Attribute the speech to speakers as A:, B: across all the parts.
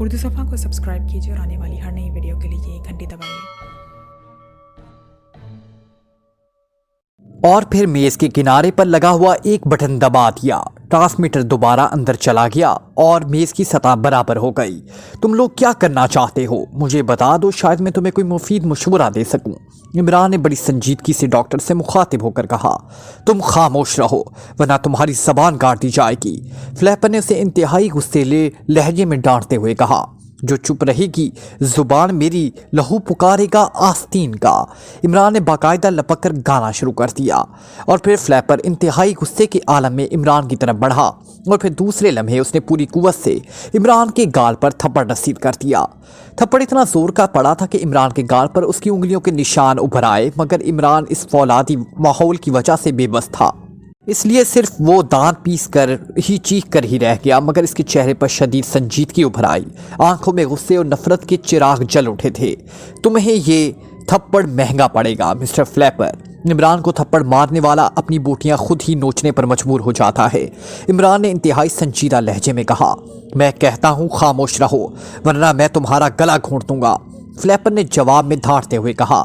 A: उर्दू सफ़ा को सब्सक्राइब कीजिए और आने वाली हर नई वीडियो के लिए घंटी दबाइए।
B: और फिर मेज के किनारे पर लगा हुआ एक बटन दबा दिया। ट्रांसमीटर दोबारा अंदर चला गया और मेज की सतह बराबर हो गई। तुम लोग क्या करना चाहते हो, मुझे बता दो, शायद मैं तुम्हें कोई मुफीद मशवरा दे सकूं। इमरान ने बड़ी संजीदगी से डॉक्टर से मुखातिब होकर कहा, तुम खामोश रहो वरना तुम्हारी जबान काट दी जाएगी। फ्लैपर ने उसे इंतहाई गुस्सेले लहजे में डांटते हुए कहा, जो चुप रहेगी जुबान मेरी लहू पुकारेगा आस्तीन का। इमरान ने बाकायदा लपक कर गाना शुरू कर दिया और फिर फ्लैपर इंतहाई गुस्से के आलम में इमरान की तरफ बढ़ा और फिर दूसरे लम्हे उसने पूरी कुव्वत से इमरान के गाल पर थप्पड़ रसीद कर दिया। थप्पड़ इतना जोर का पड़ा था कि इमरान के गाल पर उसकी उंगलियों के निशान उभर आए, मगर इमरान इस फौलादी माहौल की वजह से बेबस था, इसलिए सिर्फ वो दांत पीस कर ही चीख कर ही रह गया। मगर इसके चेहरे पर शदीद संजीदगी उभर आई, आंखों में गुस्से और नफरत के चिराग जल उठे थे। तुम्हें ये थप्पड़ महंगा पड़ेगा मिस्टर फ्लैपर। इमरान को थप्पड़ मारने वाला अपनी बूटियां खुद ही नोचने पर मजबूर हो जाता है। इमरान ने इंतहाई संजीदा लहजे में कहा, मैं कहता हूँ खामोश रहो वरना मैं तुम्हारा गला घोंट दूंगा। फ्लैपर ने जवाब में धाड़ते हुए कहा,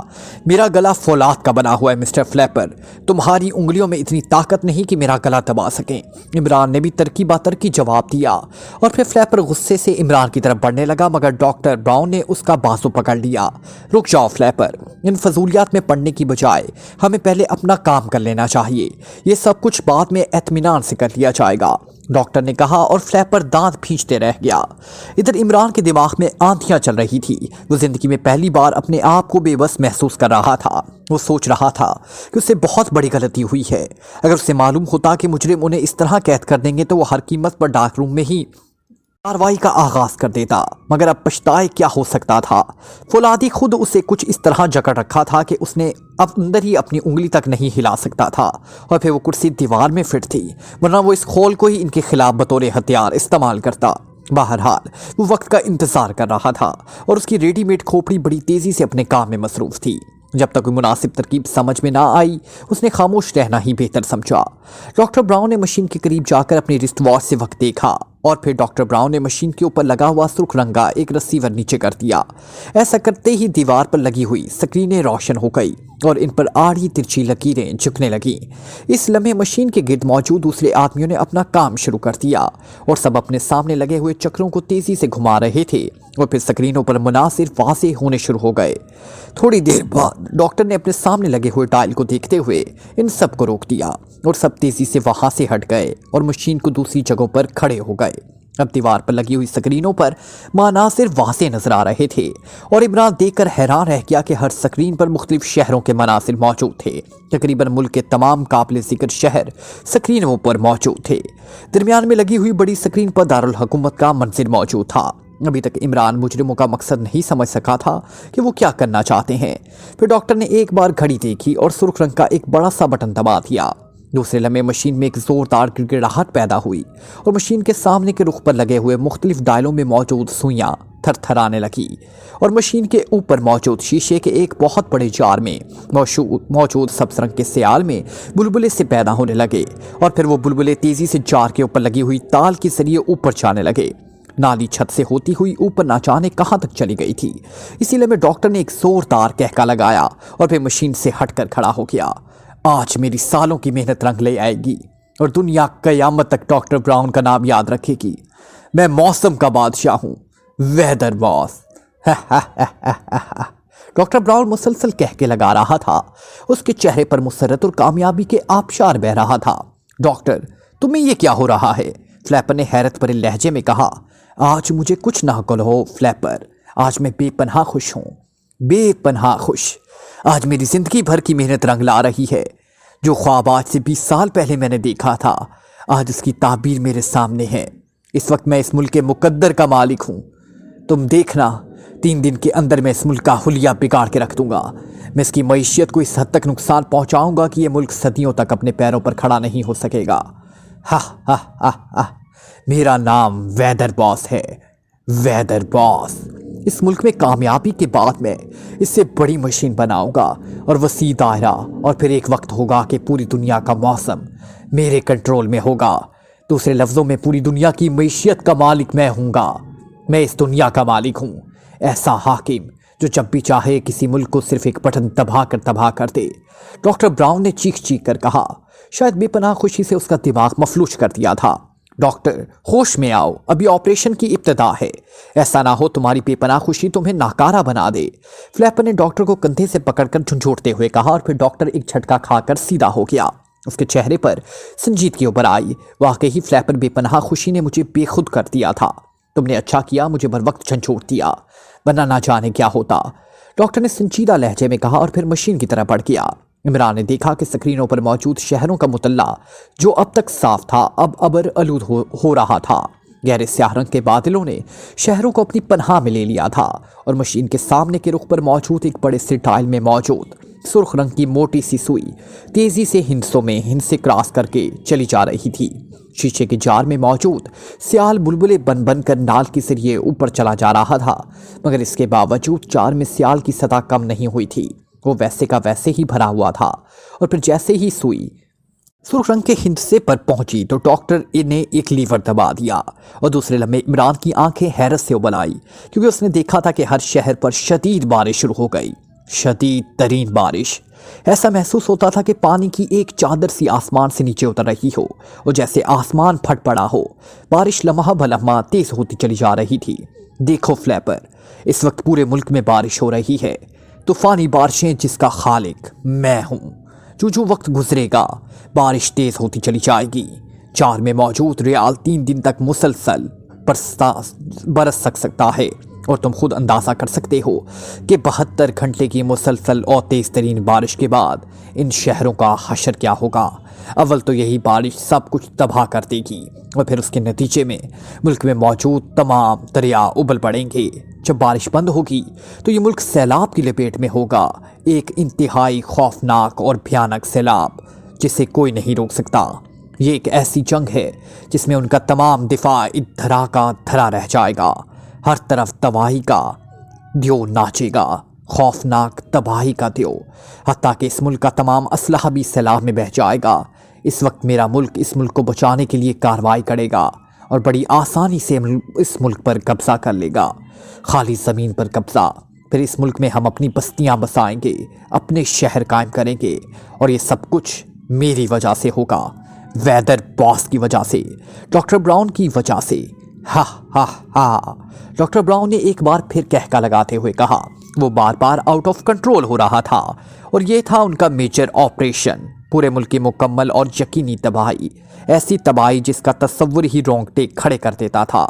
B: मेरा गला फौलाद का बना हुआ है मिस्टर फ्लैपर, तुम्हारी उंगलियों में इतनी ताकत नहीं कि मेरा गला दबा सकें। इमरान ने भी तरकी बातरकी जवाब दिया और फिर फ्लैपर गुस्से से इमरान की तरफ बढ़ने लगा, मगर डॉक्टर ब्राउन ने उसका बाजू पकड़ लिया। रुक जाओ फ्लैपर, इन फजूलियात में पढ़ने की बजाय हमें पहले अपना काम कर लेना चाहिए, ये सब कुछ बाद में एतमीनान से कर लिया जाएगा, डॉक्टर ने कहा और फ्लैपर दांत खींचते रह गया। इधर इमरान के दिमाग में आंधियां चल रही थी। वो जिंदगी में पहली बार अपने आप को बेबस महसूस कर रहा था। वो सोच रहा था कि उससे बहुत बड़ी गलती हुई है। अगर उसे मालूम होता कि मुजरिम उन्हें इस तरह कैद कर देंगे तो वो हर कीमत पर डार्क रूम में ही कार्रवाई का आगाज कर देता, मगर अब पछताए क्या हो सकता था। फौलादी खुद उसे कुछ इस तरह जकड़ रखा था कि उसने अब अंदर ही अपनी उंगली तक नहीं हिला सकता था। और फिर वो कुर्सी दीवार में फिट थी, वरना वो इस खोल को ही इनके खिलाफ बतौर हथियार इस्तेमाल करता। बहरहाल वो वक्त का इंतजार कर रहा था और उसकी रेडीमेड खोपड़ी बड़ी तेजी से अपने काम में मसरूफ थी। जब तक कोई मुनासिब तरकीब समझ में ना आई, उसने खामोश रहना ही बेहतर समझा। डॉक्टर ब्राउन ने मशीन के करीब जाकर अपनी रिस्ट वॉच से वक्त देखा और फिर डॉक्टर ब्राउन ने मशीन के ऊपर लगा हुआ सुर्ख रंगा एक रिसीवर नीचे कर दिया। ऐसा करते ही दीवार पर लगी हुई स्क्रीनें रोशन हो गई और इन पर आड़ी तिरछी लकीरें झुकने लगीं। इस लम्हे मशीन के गिर्द मौजूद दूसरे आदमियों ने अपना काम शुरू कर दिया और सब अपने सामने लगे हुए चक्रों को तेजी से घुमा रहे थे और फिर स्क्रीनों पर मुनासिर वाज़ेह होने शुरू हो गए। थोड़ी देर बाद डॉक्टर ने अपने सामने लगे हुए डायल को देखते हुए इन सब को रोक दिया और सब तेजी से वहां से हट गए और मशीन को दूसरी जगहों पर खड़े हो गए। अब दीवार पर लगी हुई स्क्रीनों पर मनासिर वाज़ेह नजर आ रहे थे और इमरान देखकर हैरान रह गया कि हर स्क्रीन पर मुख्तलिफ शहरों के मनासिर मौजूद थे। तकरीबन मुल्क के तमाम काबिल ज़िक्र शहर स्क्रीनों पर मौजूद थे। दरमियान में लगी हुई बड़ी स्क्रीन पर दारुल हुकूमत का मंजिल मौजूद था। अभी तक इमरान मुजरिमों का मकसद नहीं समझ सका था कि वो क्या करना चाहते हैं। फिर डॉक्टर ने एक बार घड़ी देखी और सुर्ख रंग का एक बड़ा सा बटन दबा दिया। दूसरे लम्हे मशीन में एक जोरदार गिड़गिड़ाहट पैदा हुई और मशीन के सामने के रुख पर लगे हुए मुख्तलिफ डायलों में मौजूद सुइयां थरथराने लगी और मशीन के ऊपर मौजूद शीशे के एक बहुत बड़े जार में मौजूद सब्ज रंग के सियाल में बुलबुले से पैदा होने लगे और फिर वो बुलबुले तेजी से जार के ऊपर लगी हुई ताल के जरिए ऊपर जाने लगे। नाली छत से होती हुई ऊपर ना जाने कहाँ तक चली गई थी। इसीलिए में डॉक्टर ने एक जोरदार कहका लगाया और फिर मशीन से हटकर खड़ा हो गया। आज मेरी सालों की मेहनत रंग ले आएगी और दुनिया कयामत तक डॉक्टर ब्राउन का नाम याद रखेगी। मैं मौसम का बादशाह हूँ, वेदर बॉस। डॉक्टर ब्राउन मुसलसल कहके लगा रहा था। उसके चेहरे पर मुसरत और कामयाबी के आबशार बह रहा था। डॉक्टर, तुम्हें ये क्या हो रहा है? फ्लैपर ने हैरत भरे लहजे में कहा, आज मुझे कुछ ना कहो फ्लैपर, आज मैं बेपनाह खुश हूँ, बेपनाह खुश। आज मेरी जिंदगी भर की मेहनत रंग ला रही है। जो ख्वाब आज से 20 साल पहले मैंने देखा था, आज उसकी ताबीर मेरे सामने है। इस वक्त मैं इस मुल्क के मुकद्दर का मालिक हूँ। तुम देखना, 3 दिन के अंदर मैं इस मुल्क का हुलिया बिगाड़ के रख दूंगा। मैं इसकी मईशियत को इस हद तक नुकसान पहुँचाऊँगा कि यह मुल्क सदियों तक अपने पैरों पर खड़ा नहीं हो सकेगा। हा हा हा हा, मेरा नाम वेदर बॉस है, वेदर बॉस। इस मुल्क में कामयाबी के बाद मैं इससे बड़ी मशीन बनाऊंगा और वसी दायरा, और फिर एक वक्त होगा कि पूरी दुनिया का मौसम मेरे कंट्रोल में होगा। दूसरे लफ्ज़ों में पूरी दुनिया की मईशियत का मालिक मैं हूँगा। मैं इस दुनिया का मालिक हूँ, ऐसा हाकिम जो जब भी चाहे किसी मुल्क को सिर्फ एक बटन दबा कर दे। डॉक्टर ब्राउन ने चीख चीख कर कहा। शायद बेपनाह खुशी से उसका दिमाग मफलूज कर दिया था। डॉक्टर, होश में आओ, अभी ऑपरेशन की इब्तिदा है। ऐसा ना हो तुम्हारी बेपनाह खुशी तुम्हें नाकारा बना दे। फ्लैपर ने डॉक्टर को कंधे से पकड़कर झुंझोड़ते हुए कहा और फिर डॉक्टर एक झटका खाकर सीधा हो गया। उसके चेहरे पर संजीदगी उभर आई। वाकई ही फ्लैपर बेपनाह खुशी ने मुझे बेखुद कर दिया था। तुमने अच्छा किया मुझे बर वक्त झंझोड़ दिया, वरना ना जाने क्या होता, डॉक्टर ने संजीदा लहजे में कहा और फिर मशीन की तरफ बढ़ गया। इमरान ने देखा कि स्क्रीनों पर मौजूद शहरों का मुतल्ला जो अब तक साफ था अब अबर आलूद हो रहा था। गहरे स्याह रंग के बादलों ने शहरों को अपनी पनाह में ले लिया था और मशीन के सामने के रुख पर मौजूद एक बड़े से टाइल में मौजूद सुर्ख रंग की मोटी सी सुई तेजी से हिंसे क्रॉस करके चली जा रही थी। शीशे के जार में मौजूद सियाल बुलबुले बन बन कर नाल के जरिए ऊपर चला जा रहा था, मगर इसके बावजूद जार में सियाल की सतह कम नहीं हुई थी। वो वैसे का वैसे ही भरा हुआ था। और फिर जैसे ही सुई सुर्ख रंग के हिंसे पर पहुंची तो डॉक्टर ने एक लीवर दबा दिया और दूसरे लम्हे इमरान की आंखें हैरत से उबल आई, क्योंकि उसने देखा था कि हर शहर पर शदीद बारिश शुरू हो गई, शदीद तरीन बारिश। ऐसा महसूस होता था कि पानी की एक चादर सी आसमान से नीचे उतर रही हो और जैसे आसमान फट पड़ा हो। बारिश लम्हा ब लम्हा तेज होती चली जा रही थी। देखो फ्लैपर, इस वक्त पूरे मुल्क में बारिश हो रही है, तूफानी बारिशें जिसका खालिक मैं हूँ। जो वक्त गुजरेगा बारिश तेज होती चली जाएगी। जार में मौजूद रियाल 3 दिन तक मुसलसल बरस सकता है और तुम खुद अंदाज़ा कर सकते हो कि 72 घंटे की मुसलसल और तेज़ तरीन बारिश के बाद इन शहरों का हशर क्या होगा। अव्वल तो यही बारिश सब कुछ तबाह कर देगी और फिर उसके नतीजे में मुल्क में मौजूद तमाम दरिया उबल पड़ेंगे। जब बारिश बंद होगी तो ये मुल्क सैलाब की लपेट में होगा, एक इंतहाई खौफनाक और भयानक सैलाब जिसे कोई नहीं रोक सकता। ये एक ऐसी जंग है जिसमें उनका तमाम दिफा धरा का धरा रह जाएगा। हर तरफ तबाही का दियो नाचेगा, खौफनाक तबाही का दियो, हत्ता कि इस मुल्क का तमाम असलहा भी सैलाब में बह जाएगा। इस वक्त मेरा मुल्क इस मुल्क को बचाने के लिए कार्रवाई करेगा और बड़ी आसानी से इस मुल्क पर कब्जा कर लेगा, खाली ज़मीन पर कब्जा। फिर इस मुल्क में हम अपनी बस्तियां बसाएंगे, अपने शहर कायम करेंगे और ये सब कुछ मेरी वजह से होगा, वेदर बॉस की वजह से, डॉक्टर ब्राउन की वजह से। हा हा हा, डॉक्टर ब्राउन ने एक बार फिर कहका लगाते हुए कहा। वो बार बार आउट ऑफ कंट्रोल हो रहा था और ये था उनका मेजर ऑपरेशन, पूरे मुल्क की मुकम्मल और यकीनी तबाही, ऐसी तबाही जिसका तस्वुर ही रोंगटे खड़े कर देता था।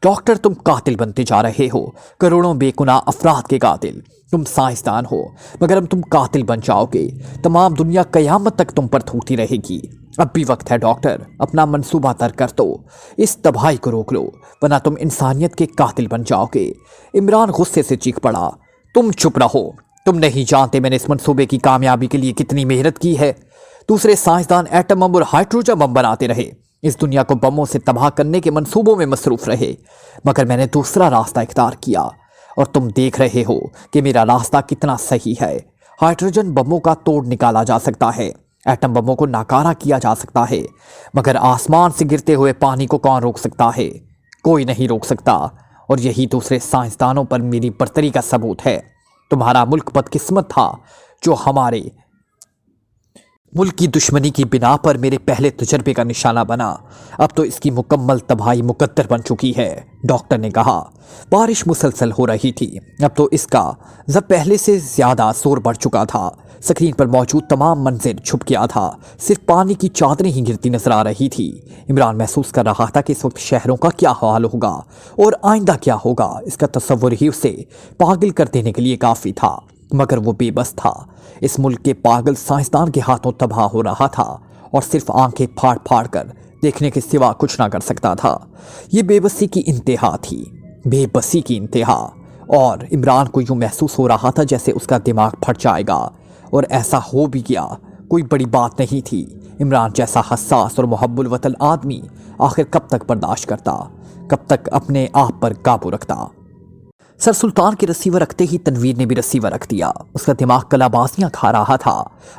B: डॉक्टर, तुम कातिल बनते जा रहे हो, करोड़ों बेगुनाह अफराद के कातिल। तुम साइंसदान हो मगर अब तुम कातिल बन जाओगे, तमाम दुनिया क़यामत तक तुम पर थूकती रहेगी। अब भी वक्त है डॉक्टर, अपना मंसूबा तर्क कर दो, इस तबाही को रोक लो, वरना तुम इंसानियत के कातिल बन जाओगे। इमरान गुस्से से चीख पड़ा। तुम चुप रहो, तुम नहीं जानते मैंने इस मंसूबे की कामयाबी के लिए कितनी मेहनत की है। दूसरे साइंसदान एटम बम और हाइड्रोजन बम बनाते रहे, इस दुनिया को बमों से तबाह करने के मंसूबों में मसरूफ रहे, मगर मैंने दूसरा रास्ता इख्तियार किया और तुम देख रहे हो कि मेरा रास्ता कितना सही है। हाइड्रोजन बमों का तोड़ निकाला जा सकता है, एटम बमों को नाकारा किया जा सकता है, मगर आसमान से गिरते हुए पानी को कौन रोक सकता है? कोई नहीं रोक सकता। और यही दूसरे साइंसदानों पर मेरी बर्तरी का सबूत है। तुम्हारा मुल्क बदकिस्मत था जो हमारे मुल्क की दुश्मनी की बिना पर मेरे पहले तजर्बे का निशाना बना। अब तो इसकी मुकम्मल तबाही मुकद्दर बन चुकी है, डॉक्टर ने कहा। बारिश मुसलसल हो रही थी, अब तो इसका जब पहले से ज़्यादा शोर बढ़ चुका था। स्क्रीन पर मौजूद तमाम मंजर छुप गया था, सिर्फ पानी की चादरें ही गिरती नजर आ रही थी। इमरान महसूस कर रहा था कि इस वक्त शहरों का क्या हाल होगा और आइंदा क्या होगा। इसका तस्वुर ही उसे पागल कर देने के लिए काफ़ी था, मगर वो बेबस था। इस मुल्क के पागल साइंसदान के हाथों तबाह हो रहा था और सिर्फ आंखें फाड़ फाड़ कर देखने के सिवा कुछ ना कर सकता था। ये बेबसी की इंतहा थी, बेबसी की इंतहा। और इमरान को यूँ महसूस हो रहा था जैसे उसका दिमाग फट जाएगा, और ऐसा हो भी गया। कोई बड़ी बात नहीं थी। इमरान जैसा हसास और मुहब्बुल वतन आदमी आखिर कब तक बर्दाश्त करता, कब तक अपने आप पर काबू रखता। सर सुल्तान के रसीवर रखते ही तनवीर ने भी रसीवर रख दिया। उसका दिमाग कलाबाजियां खा रहा था।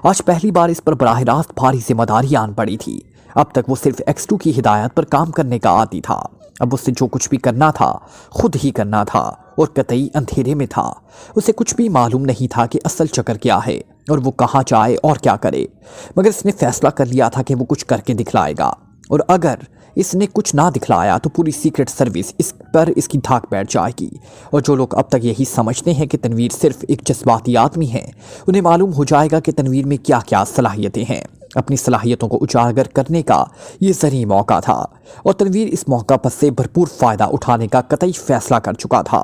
B: आज पहली बार इस पर बराह रास्त भारी जिम्मेदारी आन पड़ी थी। अब तक वो सिर्फ X2 की हिदायत पर काम करने का आदी था। اب اسے جو کچھ بھی کرنا تھا خود ہی کرنا تھا اور قطعی اندھیرے میں تھا۔ اسے کچھ بھی معلوم نہیں تھا کہ اصل چکر کیا ہے اور وہ کہاں جائے اور کیا کرے، مگر اس نے فیصلہ کر لیا تھا کہ وہ کچھ کر کے دکھلائے گا، اور اگر اس نے کچھ نہ دکھلایا تو پوری سیکرٹ سروس اس کی دھاک بیٹھ جائے گی، اور جو لوگ اب تک یہی سمجھتے ہیں کہ تنویر صرف ایک جذباتی آدمی ہے، انہیں معلوم ہو جائے گا کہ تنویر میں کیا کیا صلاحیتیں ہیں۔ اپنی صلاحیتوں کو اجاگر کرنے کا یہ زرعی موقع تھا، اور تنویر اس موقع پر سے بھرپور فائدہ اٹھانے کا قطعی فیصلہ کر چکا تھا۔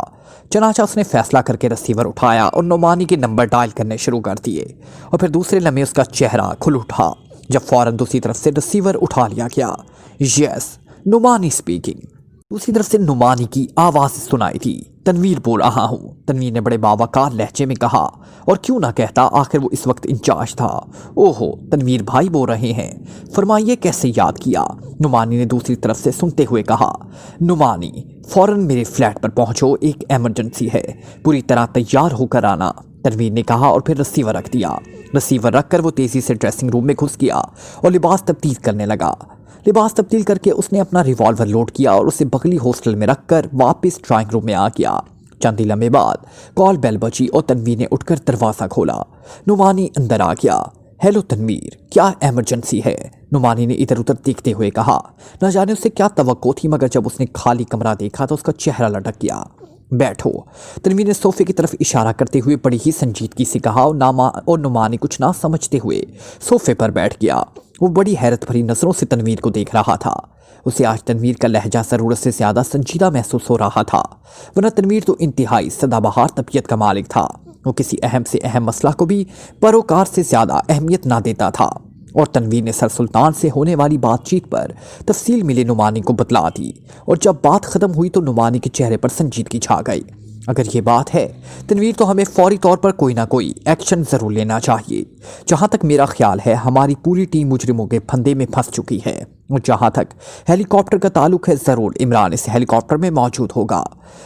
B: چنانچہ اس نے فیصلہ کر کے ریسیور اٹھایا اور نعمانی کے نمبر ڈائل کرنے شروع کر دیے، اور پھر دوسرے لمحے اس کا چہرہ کھل اٹھا جب فوراً دوسری طرف سے ریسیور اٹھا لیا گیا۔ یس، نعمانی اسپیکنگ۔ دوسری طرف سے نعمانی کی آواز سنائی تھی۔ تنویر بول رہا ہوں، تنویر نے بڑے باوقار لہجے میں کہا، اور کیوں نہ کہتا، آخر وہ اس وقت انچارج تھا۔ اوہو، تنویر بھائی بول رہے ہیں، فرمائیے کیسے یاد کیا؟ نعمانی نے دوسری طرف سے سنتے ہوئے کہا۔ نعمانی، فوراً میرے فلیٹ پر پہنچو، ایک ایمرجنسی ہے، پوری طرح تیار ہو کر آنا، تنویر نے کہا، اور پھر ریسیور رکھ دیا۔ ریسیور رکھ کر وہ تیزی سے ڈریسنگ روم میں گھس گیا اور لباس تبدیل کرنے لگا۔ لباس تبدیل کر کے اس نے اپنا ریوالور لوڈ کیا اور اسے بغلی ہاسٹل میں رکھ کر واپس ڈرائنگ روم میں آ گیا۔ چند ہی لمحے بعد کال بیل بجی اور تنویر نے اٹھ کر دروازہ کھولا۔ نعمانی اندر آ گیا۔ ہیلو تنویر، کیا ایمرجنسی ہے؟ نعمانی نے ادھر ادھر دیکھتے ہوئے کہا۔ نہ جانے اسے کیا توقع تھی، مگر جب اس نے خالی کمرہ دیکھا تو اس کا چہرہ لٹک گیا۔ بیٹھو، تنویر نے صوفے کی طرف اشارہ کرتے ہوئے بڑی ہی سنجیدگی سے کہا، اور نعمانی کچھ نہ سمجھتے ہوئے صوفے پر بیٹھ گیا۔ وہ بڑی حیرت بھری نظروں سے تنویر کو دیکھ رہا تھا۔ اسے آج تنویر کا لہجہ ضرورت سے زیادہ سنجیدہ محسوس ہو رہا تھا، ورنہ تنویر تو انتہائی سدا بہار طبیعت کا مالک تھا۔ وہ کسی اہم سے اہم مسئلہ کو بھی پروکار سے زیادہ اہمیت نہ دیتا تھا، اور تنویر نے سر سلطان سے ہونے والی بات چیت پر تفصیل ملے نعمانی کو بتلا دی، اور جب بات ختم ہوئی تو نعمانی کے چہرے پر سنجیدگی چھا گئی۔ اگر یہ بات ہے تنویر، تو ہمیں فوری طور پر کوئی نہ کوئی ایکشن ضرور لینا چاہیے۔ جہاں تک میرا خیال ہے ہماری پوری ٹیم مجرموں کے پھندے میں پھنس چکی ہے، اور جہاں تک ہیلی کاپٹر کا تعلق ہے، ضرور عمران اس ہیلی کاپٹر میں موجود ہوگا۔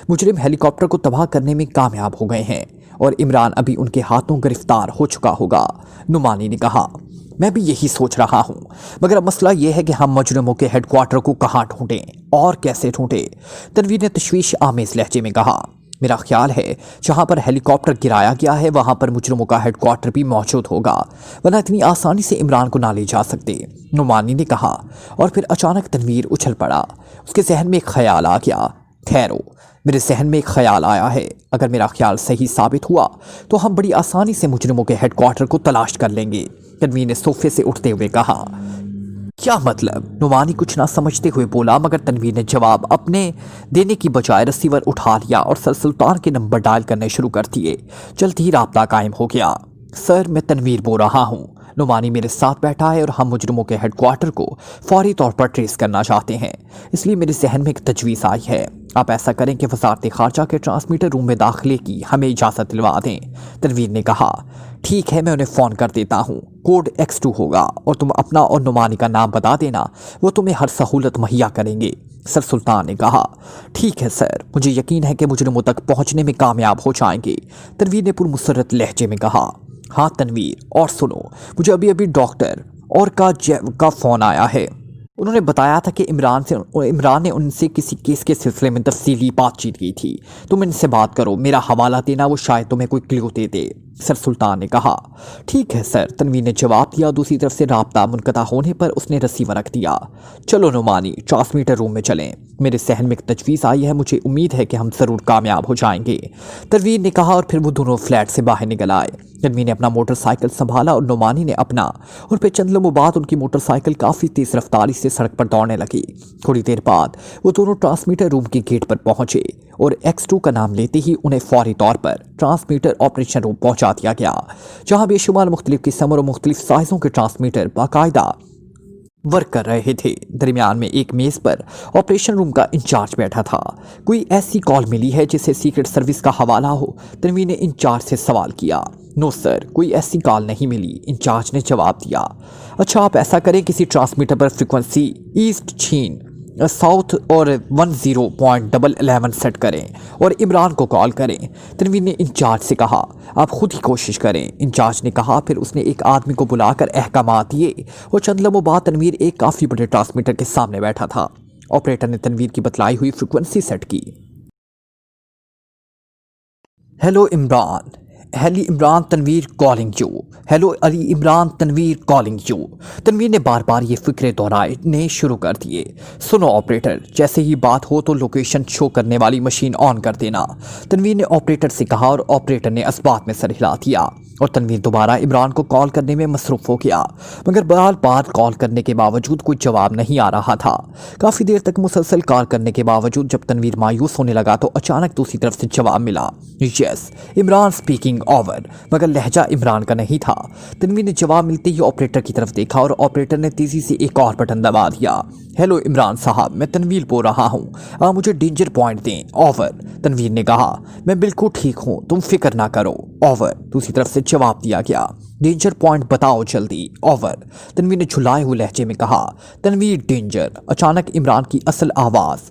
B: مجرم ہیلی کاپٹر کو تباہ کرنے میں کامیاب ہو گئے ہیں، اور عمران ابھی ان کے ہاتھوں گرفتار ہو چکا ہوگا، نعمانی نے کہا۔ میں بھی یہی سوچ رہا ہوں، مگر اب مسئلہ یہ ہے کہ ہم مجرموں کے ہیڈ کوارٹر کو کہاں ڈھونڈیں اور کیسے ڈھونڈیں؟ تنویر نے تشویش آمیز لہجے میں کہا۔ میرا خیال ہے جہاں پر ہیلی کاپٹر گرایا گیا ہے وہاں پر مجرموں کا ہیڈ کوارٹر بھی موجود ہوگا، ورنہ اتنی آسانی سے عمران کو نہ لے جا سکتے، نعمانی نے کہا۔ اور پھر اچانک تنویر اچھل پڑا۔ اس کے ذہن میں ایک خیال آ گیا۔ ٹھہرو، میرے ذہن میں ایک خیال آیا ہے، اگر میرا خیال صحیح ثابت ہوا تو ہم بڑی آسانی سے مجرموں کے ہیڈ کوارٹر کو تلاش کر لیں گے، تنویر نے صوفے سے اٹھتے ہوئے کہا۔ کیا مطلب؟ نعمانی کچھ نہ سمجھتے ہوئے بولا، مگر تنویر نے جواب اپنے دینے کی بجائے ریسیور اٹھا لیا اور سر سلطان کے نمبر ڈائل کرنے شروع کر دیے۔ جلد ہی رابطہ قائم ہو گیا۔ سر، میں تنویر بول رہا ہوں، نعمانی میرے ساتھ بیٹھا ہے اور ہم مجرموں کے ہیڈ کوارٹر کو فوری طور پر ٹریس کرنا چاہتے ہیں، اس لیے میرے ذہن میں ایک تجویز آئی ہے۔ آپ ایسا کریں کہ وزارت خارجہ کے ٹرانسمیٹر روم میں داخلے کی ہمیں اجازت دلوا دیں، تنویر نے کہا۔ ٹھیک ہے، میں انہیں فون کر دیتا ہوں، کوڈ X2 ہوگا، اور تم اپنا اور نعمانی کا نام بتا دینا، وہ تمہیں ہر سہولت مہیا کریں گے، سر سلطان نے کہا۔ ٹھیک ہے سر، مجھے یقین ہے کہ مجرموں تک پہنچنے میں کامیاب ہو جائیں گے، تنویر نے پرمسرت لہجے میں کہا۔ ہاں تنویر، اور سنو، مجھے ابھی ڈاکٹر اور کا فون آیا ہے۔ انہوں نے بتایا تھا کہ عمران نے ان سے کسی کیس کے سلسلے میں تفصیلی بات چیت کی تھی، تم ان سے بات کرو، میرا حوالہ دینا، وہ شاید تمہیں کوئی کلیو دے دے، سر سلطان نے کہا۔ ٹھیک ہے سر، تنویر نے جواب دیا۔ دوسری طرف سے رابطہ منقطع ہونے پر اس نے ریسیور رکھ دیا۔ چلو نعمانی، ٹرانسمیٹر روم میں چلیں، میرے ذہن میں ایک تجویز آئی ہے، مجھے امید ہے کہ ہم ضرور کامیاب ہو جائیں گے، تنویر نے کہا، اور پھر وہ دونوں فلیٹ سے باہر نکل آئے۔ تنویر نے اپنا موٹر سائیکل سنبھالا اور نعمانی نے اپنا، اور پھر چند لمحوں بعد ان کی موٹر سائیکل کافی تیز رفتاری سے سڑک پر دوڑنے لگی۔ تھوڑی دیر بعد وہ دونوں ٹرانسمیٹر روم کے گیٹ پر پہنچے، اور X2 کا نام لیتے ہی انہیں فوری طور پر ٹرانسمیٹر آپریشن روم پہنچا دیا گیا، جہاں بے شمار مختلف قسم اور مختلف سائزوں کے ٹرانسمیٹر باقاعدہ ورک کر رہے تھے۔ درمیان میں ایک میز پر آپریشن روم کا انچارج بیٹھا تھا۔ کوئی ایسی کال ملی ہے جسے سیکرٹ سروس کا حوالہ ہو؟ تنویر نے انچارج سے سوال کیا۔ نو سر، کوئی ایسی کال نہیں ملی، انچارج نے جواب دیا۔ اچھا، آپ ایسا کریں، کسی ٹرانسمیٹر پر فریکوینسی ایسٹ چین ساؤتھ اور 10.11 سیٹ کریں اور عمران کو کال کریں، تنویر نے انچارج سے کہا۔ آپ خود ہی کوشش کریں، انچارج نے کہا۔ پھر اس نے ایک آدمی کو بلا کر احکامات دیے، اور چند لمحوں بعد تنویر ایک کافی بڑے ٹرانسمیٹر کے سامنے بیٹھا تھا۔ ऑपरेटर ने तनवीर की बतलाई हुई फ्रिक्वेंसी सेट की। Hello Imran, Ali Imran Tanveer calling you. Hello Ali Imran Tanveer calling you. Tanveer ने बार बार ये फिक्रे दोहराने शुरू कर दिए। सुनो ऑपरेटर, जैसे ही बात हो तो लोकेशन शो करने वाली मशीन ऑन कर देना, तनवीर ने ऑपरेटर से कहा और ऑपरेटर ने इस्बात में सर हिला दिया और तनवीर दोबारा इमरान को कॉल करने में मसरूफ़ हो गया, मगर बार बार कॉल करने के बावजूद कोई जवाब नहीं आ रहा था। काफ़ी देर तक मुसलसल कॉल करने के बावजूद जब तनवीर मायूस होने लगा तो अचानक दूसरी तरफ से जवाब मिला, यस इमरान स्पीकिंग ओवर, मगर लहजा इमरान का नहीं था। तनवीर ने जवाब मिलते ही ऑपरेटर की तरफ देखा और ऑपरेटर ने तेज़ी से एक और बटन दबा दिया। हेलो इमरान साहब, मैं तनवीर बोल रहा हूँ, आप मुझे डेंजर पॉइंट दें, ओवर। तनवीर ने कहा, मैं बिल्कुल ठीक हूँ, तुम फिक्र ना करो, ओवर। दूसरी तरफ से जवाब दिया गया, डेंजर पॉइंट बताओ जल्दी, ओवर। तनवीर ने झुलाए हुए लहजे में कहा, तनवीर डेंजर। अचानक इमरान की असल आवाज़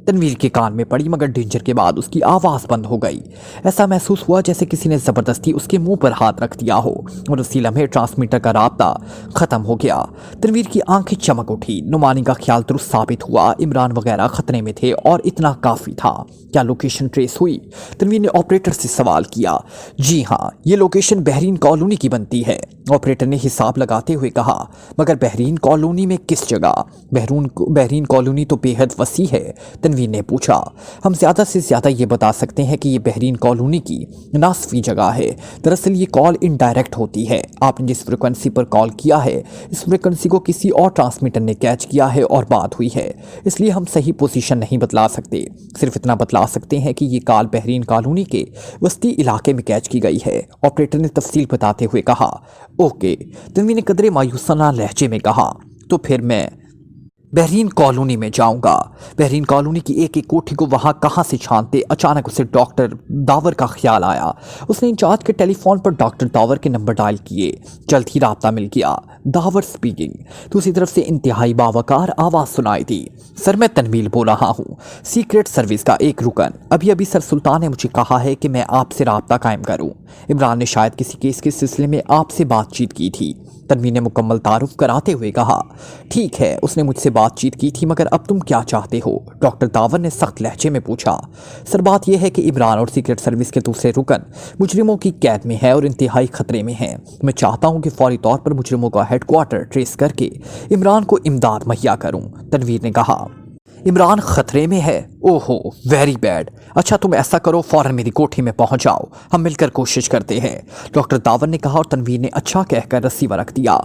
B: तनवीर के कान में पड़ी, मगर डेंजर के बाद उसकी आवाज़ बंद हो गई। ऐसा महसूस हुआ जैसे किसी ने ज़बरदस्ती उसके मुंह पर हाथ रख दिया हो और उसी लम्हे ट्रांसमीटर का राब्ता ख़त्म हो गया। तनवीर की आंखें चमक उठी। नुमानी का ख्याल दुरुस्त साबित हुआ, इमरान वगैरह ख़तरे में थे और इतना काफ़ी था। क्या लोकेशन ट्रेस हुई? तनवीर ने ऑपरेटर से सवाल किया। जी हाँ, ये लोकेशन बहरीन कॉलोनी की बनती है, ऑपरेटर ने हिसाब लगाते हुए कहा। मगर बहरीन कॉलोनी में किस जगह? बहरीन कॉलोनी तो बेहद वसी है, तनवीर ने पूछा। हम ज़्यादा से ज़्यादा ये बता सकते हैं कि ये बहरीन कॉलोनी की नासफी जगह है। दरअसल ये कॉल इनडायरेक्ट होती है। आपने जिस फ्रिक्वेंसी पर कॉल किया है, इस फ्रिक्वेंसी को किसी और ट्रांसमीटर ने कैच किया है और बात हुई है, इसलिए हम सही पोजीशन नहीं बतला सकते। सिर्फ इतना बतला सकते हैं कि ये कॉल बहरीन कॉलोनी के वस्ती इलाके में कैच की गई है, ऑपरेटर ने तफसील बताते हुए कहा। ओके, तनवीर ने कदरे मायूसाना लहजे में कहा, तो फिर मैं बहरीन कॉलोनी में जाऊंगा। बहरीन कॉलोनी की एक एक कोठी को वहां कहां से छानते अचानक उसे डॉक्टर दावर का ख्याल आया। उसने इंचार्ज के टेलीफोन पर डॉक्टर दावर के नंबर डायल किए। जल्द ही राब्ता मिल गया। The power speaking. दूसरी तरफ से इंतहाई बावकार आवाज़ सुनाई दी। सर, मैं तनवीर बोल रहा हूँ, सीक्रेट सर्विस का एक रुकन। अभी अभी सर सुल्तान ने मुझे कहा है कि मैं आपसे राब्ता कायम करूँ। इमरान ने शायद किसी केस के सिलसिले में आपसे बातचीत की थी, तनवीर ने मुकम्मल तारुफ कराते हुए कहा। ठीक है, उसने मुझसे बातचीत की थी, मगर अब तुम क्या चाहते हो? डॉक्टर दावर ने सख्त लहजे में पूछा। सर, बात यह है कि इमरान और सीक्रेट सर्विस के दूसरे रुकन मुजरिमों की कैद में है और इंतहाई खतरे में है। मैं चाहता हूं कि फौरी तौर पर मुजरिमों का हेडक्वार्टर ट्रेस करके इमरान को इमदाद मुहैया करूं, तनवीर ने कहा। इमरान खतरे में है? ओहो, वेरी बैड। अच्छा, तुम ऐसा करो, फौरन मेरी कोठी में पहुंच जाओ, हम मिलकर कोशिश करते हैं, डॉक्टर दावर ने कहा और तनवीर ने अच्छा कहकर रसीवर रख दिया।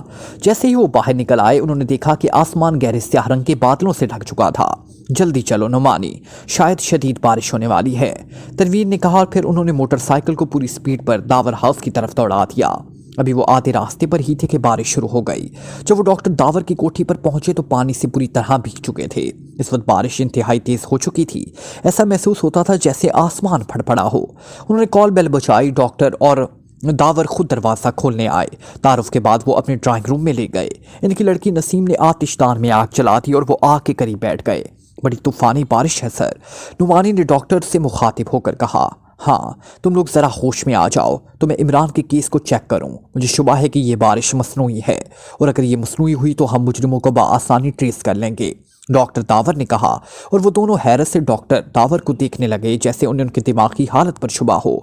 B: जैसे ही वो बाहर निकल आए, उन्होंने देखा कि आसमान गहरे स्याह रंग के बादलों से ढक चुका था। जल्दी चलो नुमानी, शायद शदीद बारिश होने वाली है, तनवीर ने कहा और फिर उन्होंने मोटरसाइकिल को पूरी स्पीड पर दावर हाउस की तरफ दौड़ा दिया। अभी वो आधे रास्ते पर ही थे कि बारिश शुरू हो गई। जब वो डॉक्टर दावर की कोठी पर पहुंचे तो पानी से पूरी तरह भीग चुके थे। इस वक्त बारिश इंतहाई तेज हो चुकी थी। ऐसा महसूस होता था जैसे आसमान फड़फड़ा हो। उन्होंने कॉल बेल बजाई। डॉक्टर और दावर खुद दरवाज़ा खोलने आए। तारुफ के बाद वो अपने ड्राइंग रूम में ले गए। इनकी लड़की नसीम ने आतिशदान में आग जला दी और वो आग के करीब बैठ गए। बड़ी तूफानी बारिश है सर, नुमानी ने डॉक्टर से मुखातिब होकर कहा। हाँ, तुम लोग ज़रा होश में आ जाओ, तो मैं इमरान के केस को चेक करूं। मुझे शुबा है कि ये बारिश मसनूई है और अगर ये मसनूई हुई तो हम मुजरिमों को बआसानी ट्रेस कर लेंगे, डॉक्टर दावर ने कहा। और वो दोनों हैरत से डॉक्टर दावर को देखने लगे जैसे उन्हें उनकी दिमागी हालत पर शुबा हो।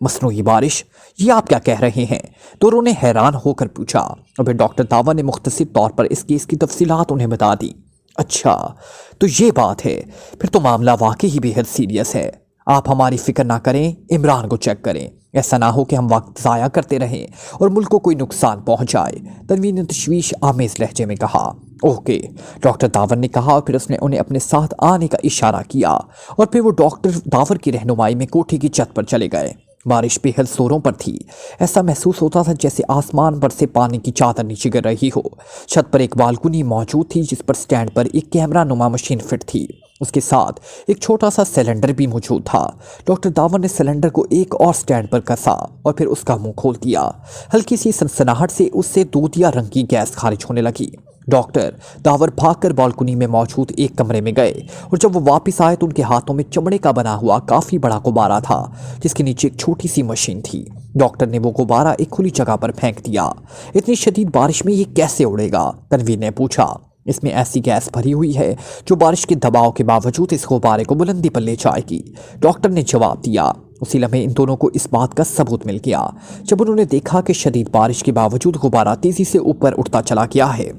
B: मसनूई बारिश, ये आप क्या कह रहे हैं? दोनों ने हैरान होकर पूछा और फिर डॉक्टर दावर ने मुख्तसर तौर पर इस केस की तफसीलात उन्हें बता दी। अच्छा, तो ये बात है, फिर तो मामला वाकई ही बेहद सीरियस है। आप हमारी फिक्र ना करें, इमरान को चेक करें, ऐसा ना हो कि हम वक्त ज़ाया करते रहें और मुल्क को कोई नुकसान पहुंच जाए, तनवीर ने तशवीश आमेज़ लहजे में कहा। ओके, डॉक्टर दावर ने कहा और फिर उसने उन्हें अपने साथ आने का इशारा किया और फिर वो डॉक्टर दावर की रहनुमाई में कोठी की छत पर चले गए। बारिश बेहद जोरों पर थी। ऐसा महसूस होता था जैसे आसमान पर से पानी की चादर नीचे गिर रही हो। छत पर एक बालकनी मौजूद थी जिस पर स्टैंड पर एक कैमरा नुमा मशीन फिट थी। उसके साथ एक छोटा सा सिलेंडर भी मौजूद था। डॉक्टर दावर ने सिलेंडर को एक और स्टैंड पर कसा और फिर उसका मुंह खोल दिया। हल्की सी सनसनाहट से उससे दूधिया रंग की गैस खारिज होने लगी। डॉक्टर दावर भागकर बालकनी में मौजूद एक कमरे में गए और जब वो वापस आए तो उनके हाथों में चमड़े का बना हुआ काफ़ी बड़ा गुब्बारा था जिसके नीचे एक छोटी सी मशीन थी। डॉक्टर ने वो गुब्बारा एक खुली जगह पर फेंक दिया। इतनी शदीद बारिश में ये कैसे उड़ेगा? तनवीर ने पूछा। اس میں ایسی گیس بھری ہوئی ہے جو بارش کے دباؤ کے باوجود اس غبارے کو بلندی پر لے جائے گی۔ ڈاکٹر نے جواب دیا۔ اسی لمحے ان دونوں کو اس بات کا ثبوت مل گیا جب انہوں نے دیکھا کہ شدید بارش کے باوجود غبارہ تیزی سے اوپر اٹھتا چلا گیا ہے۔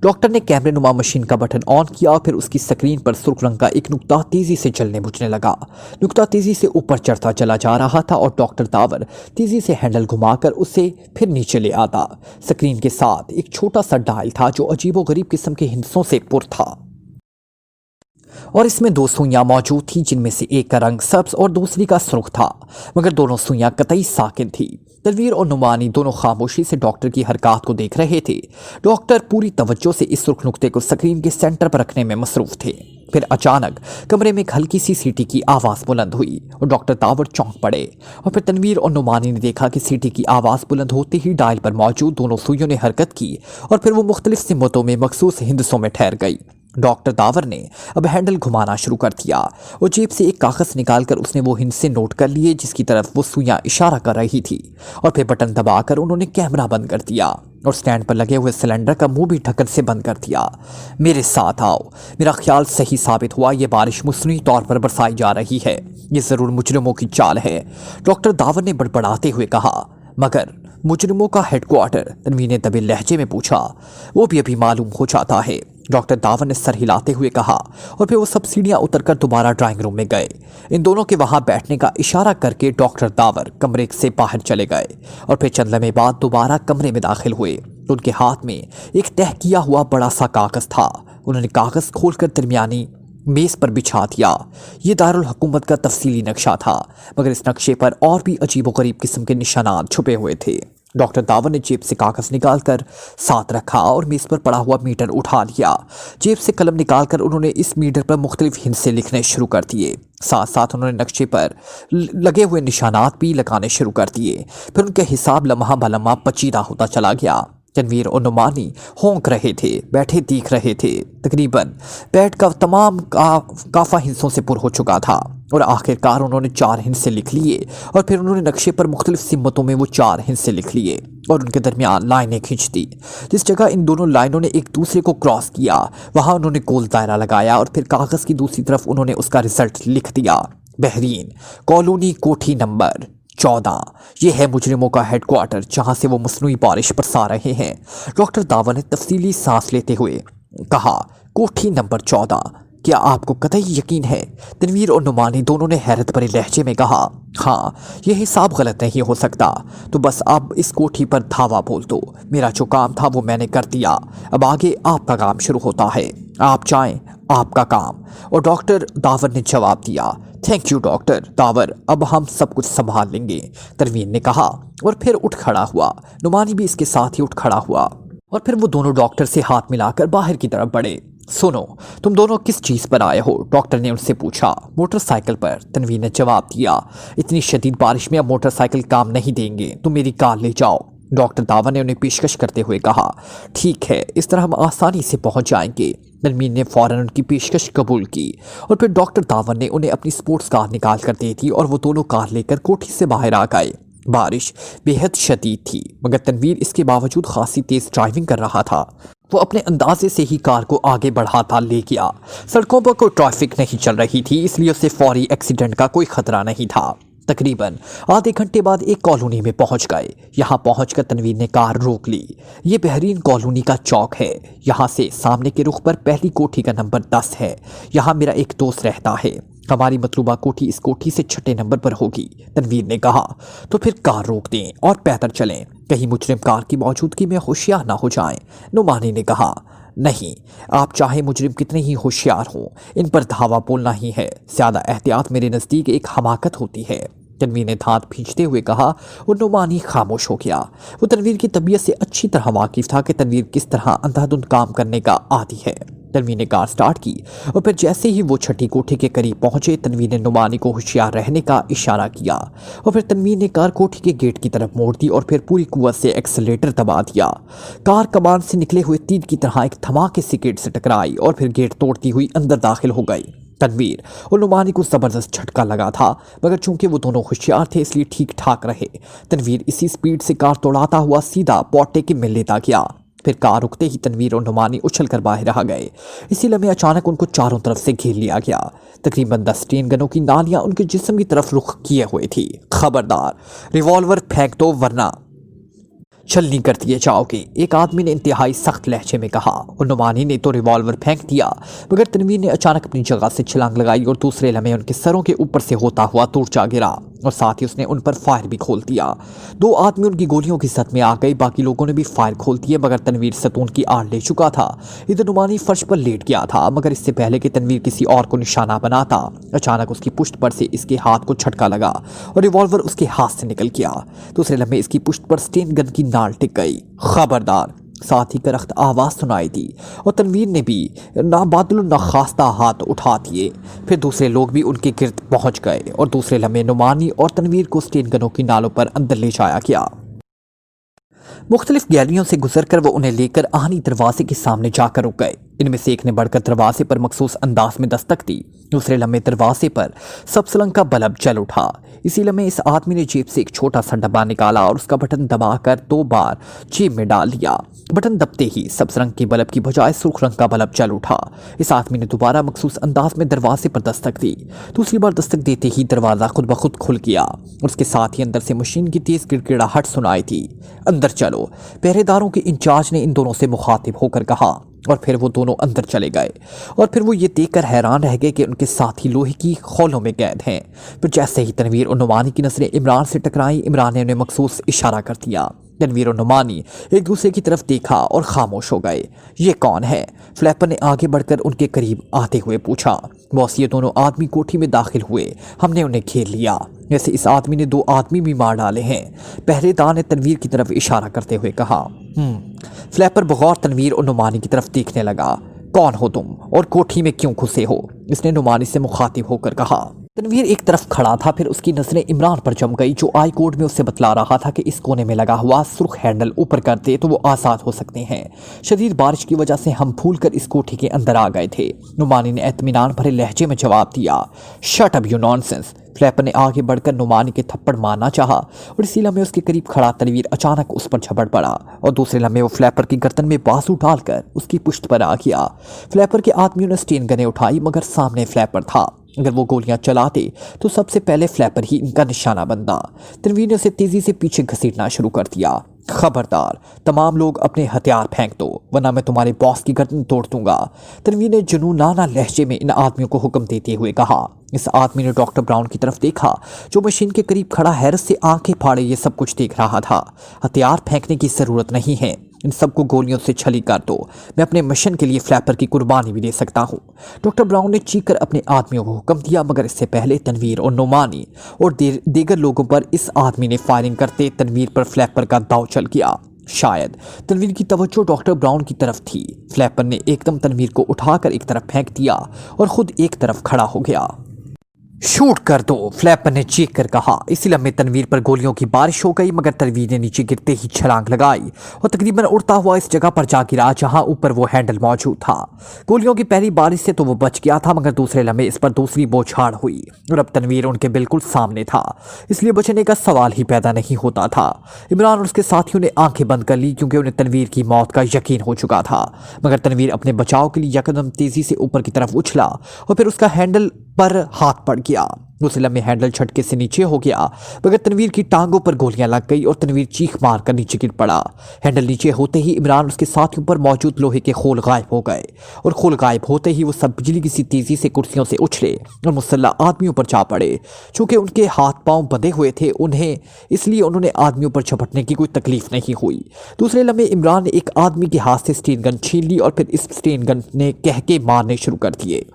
B: ڈاکٹر نے کیمرے نما مشین کا بٹن آن کیا، پھر اس کی سکرین پر سرخ رنگ کا ایک نقطہ تیزی سے جلنے بجھنے لگا۔ نقطہ تیزی سے اوپر چڑھتا چلا جا رہا تھا اور ڈاکٹر داور تیزی سے ہینڈل گھما کر اسے پھر نیچے لے آتا۔ سکرین کے ساتھ ایک چھوٹا سا ڈائل تھا جو عجیب و غریب قسم کے ہندسوں سے پر تھا، اور اس میں 2 سوئیاں موجود تھیں جن میں سے ایک کا رنگ سبز اور دوسری کا سرخ تھا، مگر دونوں سوئیاں قطعی ساکن تھیں۔ تنویر اور نعمانی دونوں خاموشی سے ڈاکٹر کی حرکات کو دیکھ رہے تھے۔ ڈاکٹر پوری توجہ سے اس سرخ نقطے کو سکرین کے سینٹر پر رکھنے میں مصروف تھے۔ پھر اچانک کمرے میں ایک ہلکی سی سیٹی کی آواز بلند ہوئی اور ڈاکٹر داور چونک پڑے، اور پھر تنویر اور نعمانی نے دیکھا کہ سیٹی کی آواز بلند ہوتے ہی ڈائل پر موجود دونوں سوئیوں نے حرکت کی اور پھر وہ مختلف سمتوں میں مخصوص ہندسوں میں ٹھہر گئی۔ ڈاکٹر داور نے اب ہینڈل گھمانا شروع کر دیا اور جیب سے ایک کاغذ نکال کر اس نے وہ ہندسے نوٹ کر لیے جس کی طرف وہ سوئیاں اشارہ کر رہی تھی، اور پھر بٹن دبا کر انہوں نے کیمرہ بند کر دیا اور سٹینڈ پر لگے ہوئے سلنڈر کا منہ بھی ڈھکن سے بند کر دیا۔ میرے ساتھ آؤ، میرا خیال صحیح ثابت ہوا، یہ بارش مصنوعی طور پر برسائی جا رہی ہے، یہ ضرور مجرموں کی چال ہے، ڈاکٹر داور نے بڑبڑاتے ہوئے کہا۔ مگر مجرموں کا ہیڈ کوارٹر؟ تنویر نے دبے لہجے میں پوچھا۔ وہ بھی ابھی معلوم ہو جاتا ہے، ڈاکٹر داور نے سر ہلاتے ہوئے کہا، اور پھر وہ سب سیڑھیاں اتر کر دوبارہ ڈرائنگ روم میں گئے۔ ان دونوں کے وہاں بیٹھنے کا اشارہ کر کے ڈاکٹر داور کمرے سے باہر چلے گئے اور پھر چند لمحے بعد دوبارہ کمرے میں داخل ہوئے۔ ان کے ہاتھ میں ایک تہہ کیا ہوا بڑا سا کاغذ تھا۔ انہوں نے کاغذ کھول کر درمیانی میز پر بچھا دیا۔ یہ دارالحکومت کا تفصیلی نقشہ تھا، مگر اس نقشے پر اور بھی عجیب و غریب قسم کے نشانات چھپے ہوئے تھے۔ ڈاکٹر داور نے جیب سے کاغذ نکال کر ساتھ رکھا اور میز پر پڑا ہوا میٹر اٹھا لیا۔ جیب سے قلم نکال کر انہوں نے اس میٹر پر مختلف ہندسے لکھنے شروع کر دیے، ساتھ ساتھ انہوں نے نقشے پر لگے ہوئے نشانات بھی لگانے شروع کر دیے۔ پھر ان کا حساب لمحہ بلمحہ پیچیدہ ہوتا چلا گیا۔ تنویر اور نعمانی ہونک رہے تھے، بیٹھے دیکھ رہے تھے۔ تقریباً بیڈ کا تمام کافہ ہندسوں سے پر ہو چکا تھا، اور آخرکار انہوں نے 4 ہندسے لکھ لیے، اور پھر انہوں نے نقشے پر مختلف سمتوں میں وہ 4 ہندسے لکھ لیے اور ان کے درمیان لائنیں کھینچ دی۔ جس جگہ ان دونوں لائنوں نے ایک دوسرے کو کراس کیا وہاں انہوں نے گول دائرہ لگایا، اور پھر کاغذ کی دوسری طرف انہوں نے اس کا رزلٹ لکھ دیا۔ بحرین کالونی کوٹھی نمبر 14، یہ ہے مجرموں کا ہیڈ کوارٹر جہاں سے وہ مصنوعی بارش برسا رہے ہیں۔ ڈاکٹر داور نے تفصیلی سانس لیتے ہوئے کہا، کوٹھی نمبر 14، کیا آپ کو قطعی یقین ہے؟ تنویر اور نعمانی دونوں نے حیرت بھرے لہجے میں کہا، ہاں، یہ حساب غلط نہیں ہو سکتا، تو بس اب اس کوٹھی پر دھاوا بول دو۔ میرا جو کام تھا وہ میں نے کر دیا، اب آگے آپ کا کام شروع ہوتا ہے، آپ جائیں، آپ کا کام۔ اور ڈاکٹر داور نے جواب دیا، تھینک یو ڈاکٹر داور، اب ہم سب کچھ سنبھال لیں گے، تنویر نے کہا، اور پھر اٹھ کھڑا ہوا۔ نعمانی بھی اس کے ساتھ ہی اٹھ کھڑا ہوا، اور پھر وہ دونوں ڈاکٹر سے ہاتھ ملا کر باہر کی طرف بڑھے۔ سنو، تم دونوں کس چیز پر آئے ہو؟ ڈاکٹر نے ان سے پوچھا۔ موٹر سائیکل پر، تنویر نے جواب دیا۔ اتنی شدید بارش میں اب موٹر سائیکل کام نہیں دیں گے، تم میری کار لے جاؤ، ڈاکٹر داور نے انہیں پیشکش کرتے ہوئے کہا۔ ٹھیک ہے، اس طرح ہم آسانی سے پہنچ جائیں گے۔ تنویر نے فوراً ان کی پیشکش قبول کی، اور پھر ڈاکٹر داور نے انہیں اپنی سپورٹس کار نکال کر دے دی، اور وہ دونوں کار لے کر کوٹھی سے باہر آ گئے۔ بارش بے حد شدید تھی، مگر تنویر اس کے باوجود خاصی تیز ڈرائیونگ کر رہا تھا۔ وہ اپنے اندازے سے ہی کار کو آگے بڑھاتا لے گیا۔ سڑکوں پر کوئی ٹریفک نہیں چل رہی تھی، اس لیے اسے فوری ایکسیڈنٹ کا کوئی خطرہ نہیں تھا۔ تقریباً آدھے گھنٹے بعد ایک کالونی میں پہنچ گئے۔ یہاں پہنچ کر تنویر نے کار روک لی۔ یہ بحرین کالونی کا چوک ہے، یہاں سے سامنے کے رخ پر پہلی کوٹھی کا نمبر 10 ہے، یہاں میرا ایک دوست رہتا ہے، ہماری مطلوبہ کوٹھی اس کوٹھی سے 6 نمبر پر ہوگی، تنویر نے کہا۔ تو پھر کار روک دیں اور پیدل چلیں، کہیں مجرم کار کی موجودگی میں ہوشیار نہ ہو جائیں، نعمانی نے کہا۔ نہیں، آپ چاہے مجرم کتنے ہی ہوشیار ہوں، ان پر دھاوا بولنا ہی ہے، زیادہ احتیاط میرے نزدیک ایک حماقت ہوتی ہے، تنویر نے دھانت بھینچتے ہوئے کہا، اور نعمانی خاموش ہو گیا۔ وہ تنویر کی طبیعت سے اچھی طرح واقف تھا کہ تنویر کس طرح اندھا دھند کام کرنے کا عادی ہے۔ تنویر نے کار سٹارٹ کی، اور پھر جیسے ہی وہ 6 کوٹھی کے قریب پہنچے، تنویر نے نعمانی کو ہوشیار رہنے کا اشارہ کیا، اور پھر تنویر نے کار کوٹھی کے گیٹ کی طرف موڑ دی اور پھر پوری قوت سے ایکسیلیٹر دبا دیا۔ کار کمان سے نکلے ہوئے تیر کی طرح ایک دھماکے سے گیٹ سے ٹکرائی اور پھر گیٹ توڑتی ہوئی اندر داخل ہو گئی۔ تنویر اور نعمانی کو زبردست جھٹکا لگا تھا، مگر چونکہ وہ دونوں ہوشیار تھے اس لیے ٹھیک ٹھاک رہے۔ تنویر اسی سپیڈ سے کار توڑاتا ہوا سیدھا پوٹے کے مل لیتا گیا۔ फिर कार रुकते ही तनवीर और नुमानी उछल कर बाहर आ गए। इसी लम्हे अचानक उनको चारों तरफ से घेर लिया गया। तकरीबन 10 स्टेन गनों की नालियां उनके जिस्म की तरफ रुख किए हुए थी। खबरदार, रिवॉल्वर फेंक दो वरना छलनी कर दिए जाओगे, एक आदमी ने इंतहाई सख्त लहजे में कहा। और नुमानी ने तो रिवॉल्वर फेंक दिया, मगर तनवीर ने अचानक अपनी जगह से छलांग लगाई और दूसरे लम्हे उनके सरों के ऊपर से होता हुआ दूर जा गिरा और साथ ही उसने उन पर फायर भी खोल दिया। 2 आदमी उनकी गोलियों की सद में आ गए। बाकी लोगों ने भी फायर खोल दिए, मगर तनवीर सतून की आड़ ले चुका था। इधर नुमानी फर्श पर लेट गया था, मगर इससे पहले कि तनवीर किसी और को निशाना बनाता, अचानक उसकी पुष्ट पर से इसके हाथ को झटका लगा और रिवॉल्वर उसके हाथ से निकल गया। दूसरे लम्हे इसकी पुष्ट पर स्टेन गन की नाल टिक गई। खबरदार, साथ ही करख्त आवाज सुनाई दी और तनवीर ने भी ना बादल ना खास्ता हाथ उठा दिए। फिर दूसरे लोग भी उनके गिर्द पहुंच गए और दूसरे लम्हे नुमानी और तनवीर को स्टेन गनों की नालों पर अंदर ले जाया गया। मुख्तलिफ गैलरियों से गुजरकर वो उन्हें लेकर आहनी दरवाजे के सामने जाकर रुक गए। इनमें से एक ने बढ़कर दरवाजे पर मखसूस अंदाज में दस्तक दी। दूसरे लम्हे दरवाजे पर सब्सलंग का बल्ब जल उठा। इसी लम्हे इस आदमी ने जेब से एक छोटा सा डब्बा निकाला और उसका बटन दबाकर 2 बार जेब में डाल दिया। बटन दबते ही सब्ज रंग के बल्ब की बजाय सुर्ख रंग का बल्ब जल उठा। इस आदमी ने दोबारा मखसूस अंदाज में दरवाजे पर दस्तक दी। दूसरी बार दस्तक देते ही दरवाजा खुद ब खुद खुल गया और उसके साथ ही अंदर से मशीन की तेज गिड़गिड़ाहट सुनाई थी। अंदर चलो, पहरेदारों के इंचार्ज ने इन दोनों से मुखातिब होकर कहा और फिर वो दोनों अंदर चले गए। और फिर वो ये देखकर हैरान रह गए कि उनके साथी लोहे की खौलों में कैद हैं। फिर जैसे ही तनवीर और नुमानी की नजरें इमरान से टकराई, इमरान ने उन्हें मखसूस इशारा कर दिया। तनवीर और नुमानी एक दूसरे की तरफ देखा और खामोश हो गए। ये कौन है? फ्लैपर ने आगे बढ़कर उनके करीब आते हुए पूछा। बॉस, ये दोनों आदमी कोठी में दाखिल हुए, हमने उन्हें घेर लिया। जैसे इस आदमी ने 2 आदमी भी मार डाले हैं, पहरेदार ने तनवीर की तरफ इशारा करते हुए कहा। फ्लैपर बगौर तनवीर और नुमानी की तरफ देखने लगा। कौन हो तुम और कोठी में क्यों घुसे हो? इसने नुमानी से मुखातिब होकर कहा। तनवीर एक तरफ खड़ा था, फिर उसकी नजरें इमरान पर जम गई, जो आई कोड में उससे बतला रहा था कि इस कोने में लगा हुआ सुर्ख हैंडल ऊपर कर दे तो वो आज़ाद हो सकते हैं। शदीद बारिश की वजह से हम भूलकर इस कोठी के अंदर आ गए थे। नुमानी ने इत्मीनान भरे लहजे में जवाब दिया। Shut up you nonsense. Flapper ने आगे बढ़कर नुमानी के थप्पड़ मारना चाहा और इसी लम्हे उसके करीब खड़ा तनवीर अचानक उस पर झपट पड़ा और दूसरे लम्हे वो फ्लैपर की गर्दन में बाजू डालकर उसकी पुश्त पर आ गया। फ्लैपर के आदमियों ने स्टेन गनें उठाई, मगर सामने फ्लैपर था। अगर वो गोलियां चलाते तो सबसे पहले फ्लैपर ही इनका निशाना बनता। तनवीर ने उसे तेजी से पीछे घसीटना शुरू कर दिया। खबरदार, तमाम लोग अपने हथियार फेंक दो वरना मैं तुम्हारे बॉस की गर्दन तोड़ दूंगा। तनवीर ने जुनूनाना लहजे में इन आदमियों को हुक्म देते हुए कहा। इस आदमी ने डॉक्टर ब्राउन की तरफ देखा, जो मशीन के करीब खड़ा हैरत से आंखें फाड़े ये सब कुछ देख रहा था। हथियार फेंकने की जरूरत नहीं है, इन सबको गोलियों से छली कर दो, मैं अपने मिशन के लिए फ्लैपर की कुर्बानी भी दे सकता हूँ। डॉक्टर ब्राउन ने चीख कर अपने आदमियों को हुक्म दिया, मगर इससे पहले तनवीर और नुमानी और दीगर लोगों पर इस आदमी ने फायरिंग करते तनवीर पर फ्लैपर का दाव चल गया। शायद तनवीर की तवज्जो डॉक्टर ब्राउन की तरफ थी। फ्लैपर ने एकदम तनवीर को उठाकर एक तरफ फेंक दिया और खुद एक तरफ खड़ा हो गया। शूट कर दो, फ्लैपर ने चीख कर कहा। इसी लम्हे तनवीर पर गोलियों की बारिश हो गई, मगर तनवीर ने नीचे गिरते ही छलांग लगाई और तकरीबन उड़ता हुआ इस जगह पर जा गिरा जहां ऊपर वो हैंडल मौजूद था। गोलियों की पहली बारिश से तो वो बच गया था, मगर दूसरे लम्हे इस पर दूसरी बौछार हुई और अब तनवीर उनके बिल्कुल सामने था, इसलिए बचने का सवाल ही पैदा नहीं होता था। इमरान और उसके साथियों ने आंखें बंद कर ली क्योंकि उन्हें तनवीर की मौत का यकीन हो चुका था। मगर तनवीर अपने बचाव के लिए यकदम तेजी से ऊपर की तरफ उछला और फिर उसका हैंडल पर हाथ पड़ गया। दूसरे लम्हे हैंडल झटके से नीचे हो गया, मगर तनवीर की टांगों पर गोलियां लग गई और तनवीर चीख मार कर नीचे गिर पड़ा। हैंडल नीचे होते ही इमरान उसके साथियों पर मौजूद लोहे के खोल गायब हो गए और खोल गायब होते ही वो सब बिजली की सी तेजी से कुर्सियों से उछले और मुसल्ला आदमियों पर जा पड़े। चूंकि उनके हाथ पांव बंधे हुए थे इसलिए उन्होंने आदमियों पर झपटने की कोई तकलीफ नहीं हुई। दूसरे लम्हे इमरान ने एक आदमी के हाथ से स्टेन गन छीन ली और फिर इस स्टेन गन ने कहके मारने शुरू कर दिए।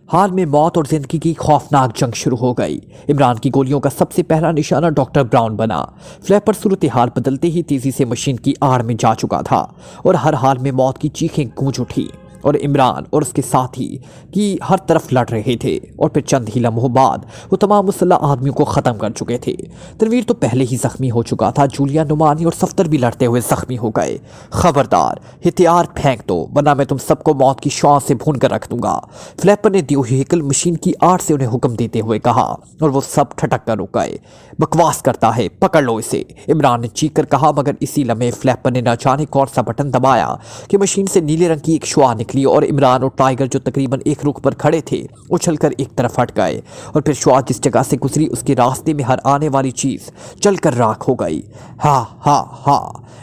B: हाल में मौत और जिंदगी की खौफनाक जंग शुरू हो गई। इमरान की गोलियों का सबसे पहला निशाना डॉक्टर ब्राउन बना। फ्लैपर सूरत हाल बदलते ही तेजी से मशीन की आड़ में जा चुका था और हर हाल में मौत की चीखें गूंज उठी। اور عمران اور اس کے ساتھی کی ہر طرف لڑ رہے تھے اور پھر چند ہی لمحوں بعد وہ تمام مسلح آدمیوں کو ختم کر چکے تھے۔ تنویر تو پہلے ہی زخمی ہو چکا تھا، جولیا، نعمانی اور صفدر بھی لڑتے ہوئے زخمی ہو گئے۔ خبردار، ہتھیار پھینک دو ورنہ میں تم سب کو موت کی شعاع سے بھون کر رکھ دوں گا، فلیپر نے دیو ہیکل مشین کی آڑ سے انہیں حکم دیتے ہوئے کہا، اور وہ سب ٹھٹک کر رک گئے۔ بکواس کرتا ہے، پکڑ لو اسے، عمران نے چیخ کر کہا، مگر اسی لمحے فلیپر نے نہ جانے کون سا بٹن دبایا کہ مشین سے نیلے رنگ کی ایک شعاع نکلی اور عمران اور ٹائیگر جو تقریباً ایک رخ پر کھڑے تھے اچھل کر ایک طرف ہٹ گئے، اور پھر شعاع جس جگہ سے گزری اس کے راستے میں ہر آنے والی چیز چل کر راکھ ہو گئی۔ ہاں ہاں ہاں،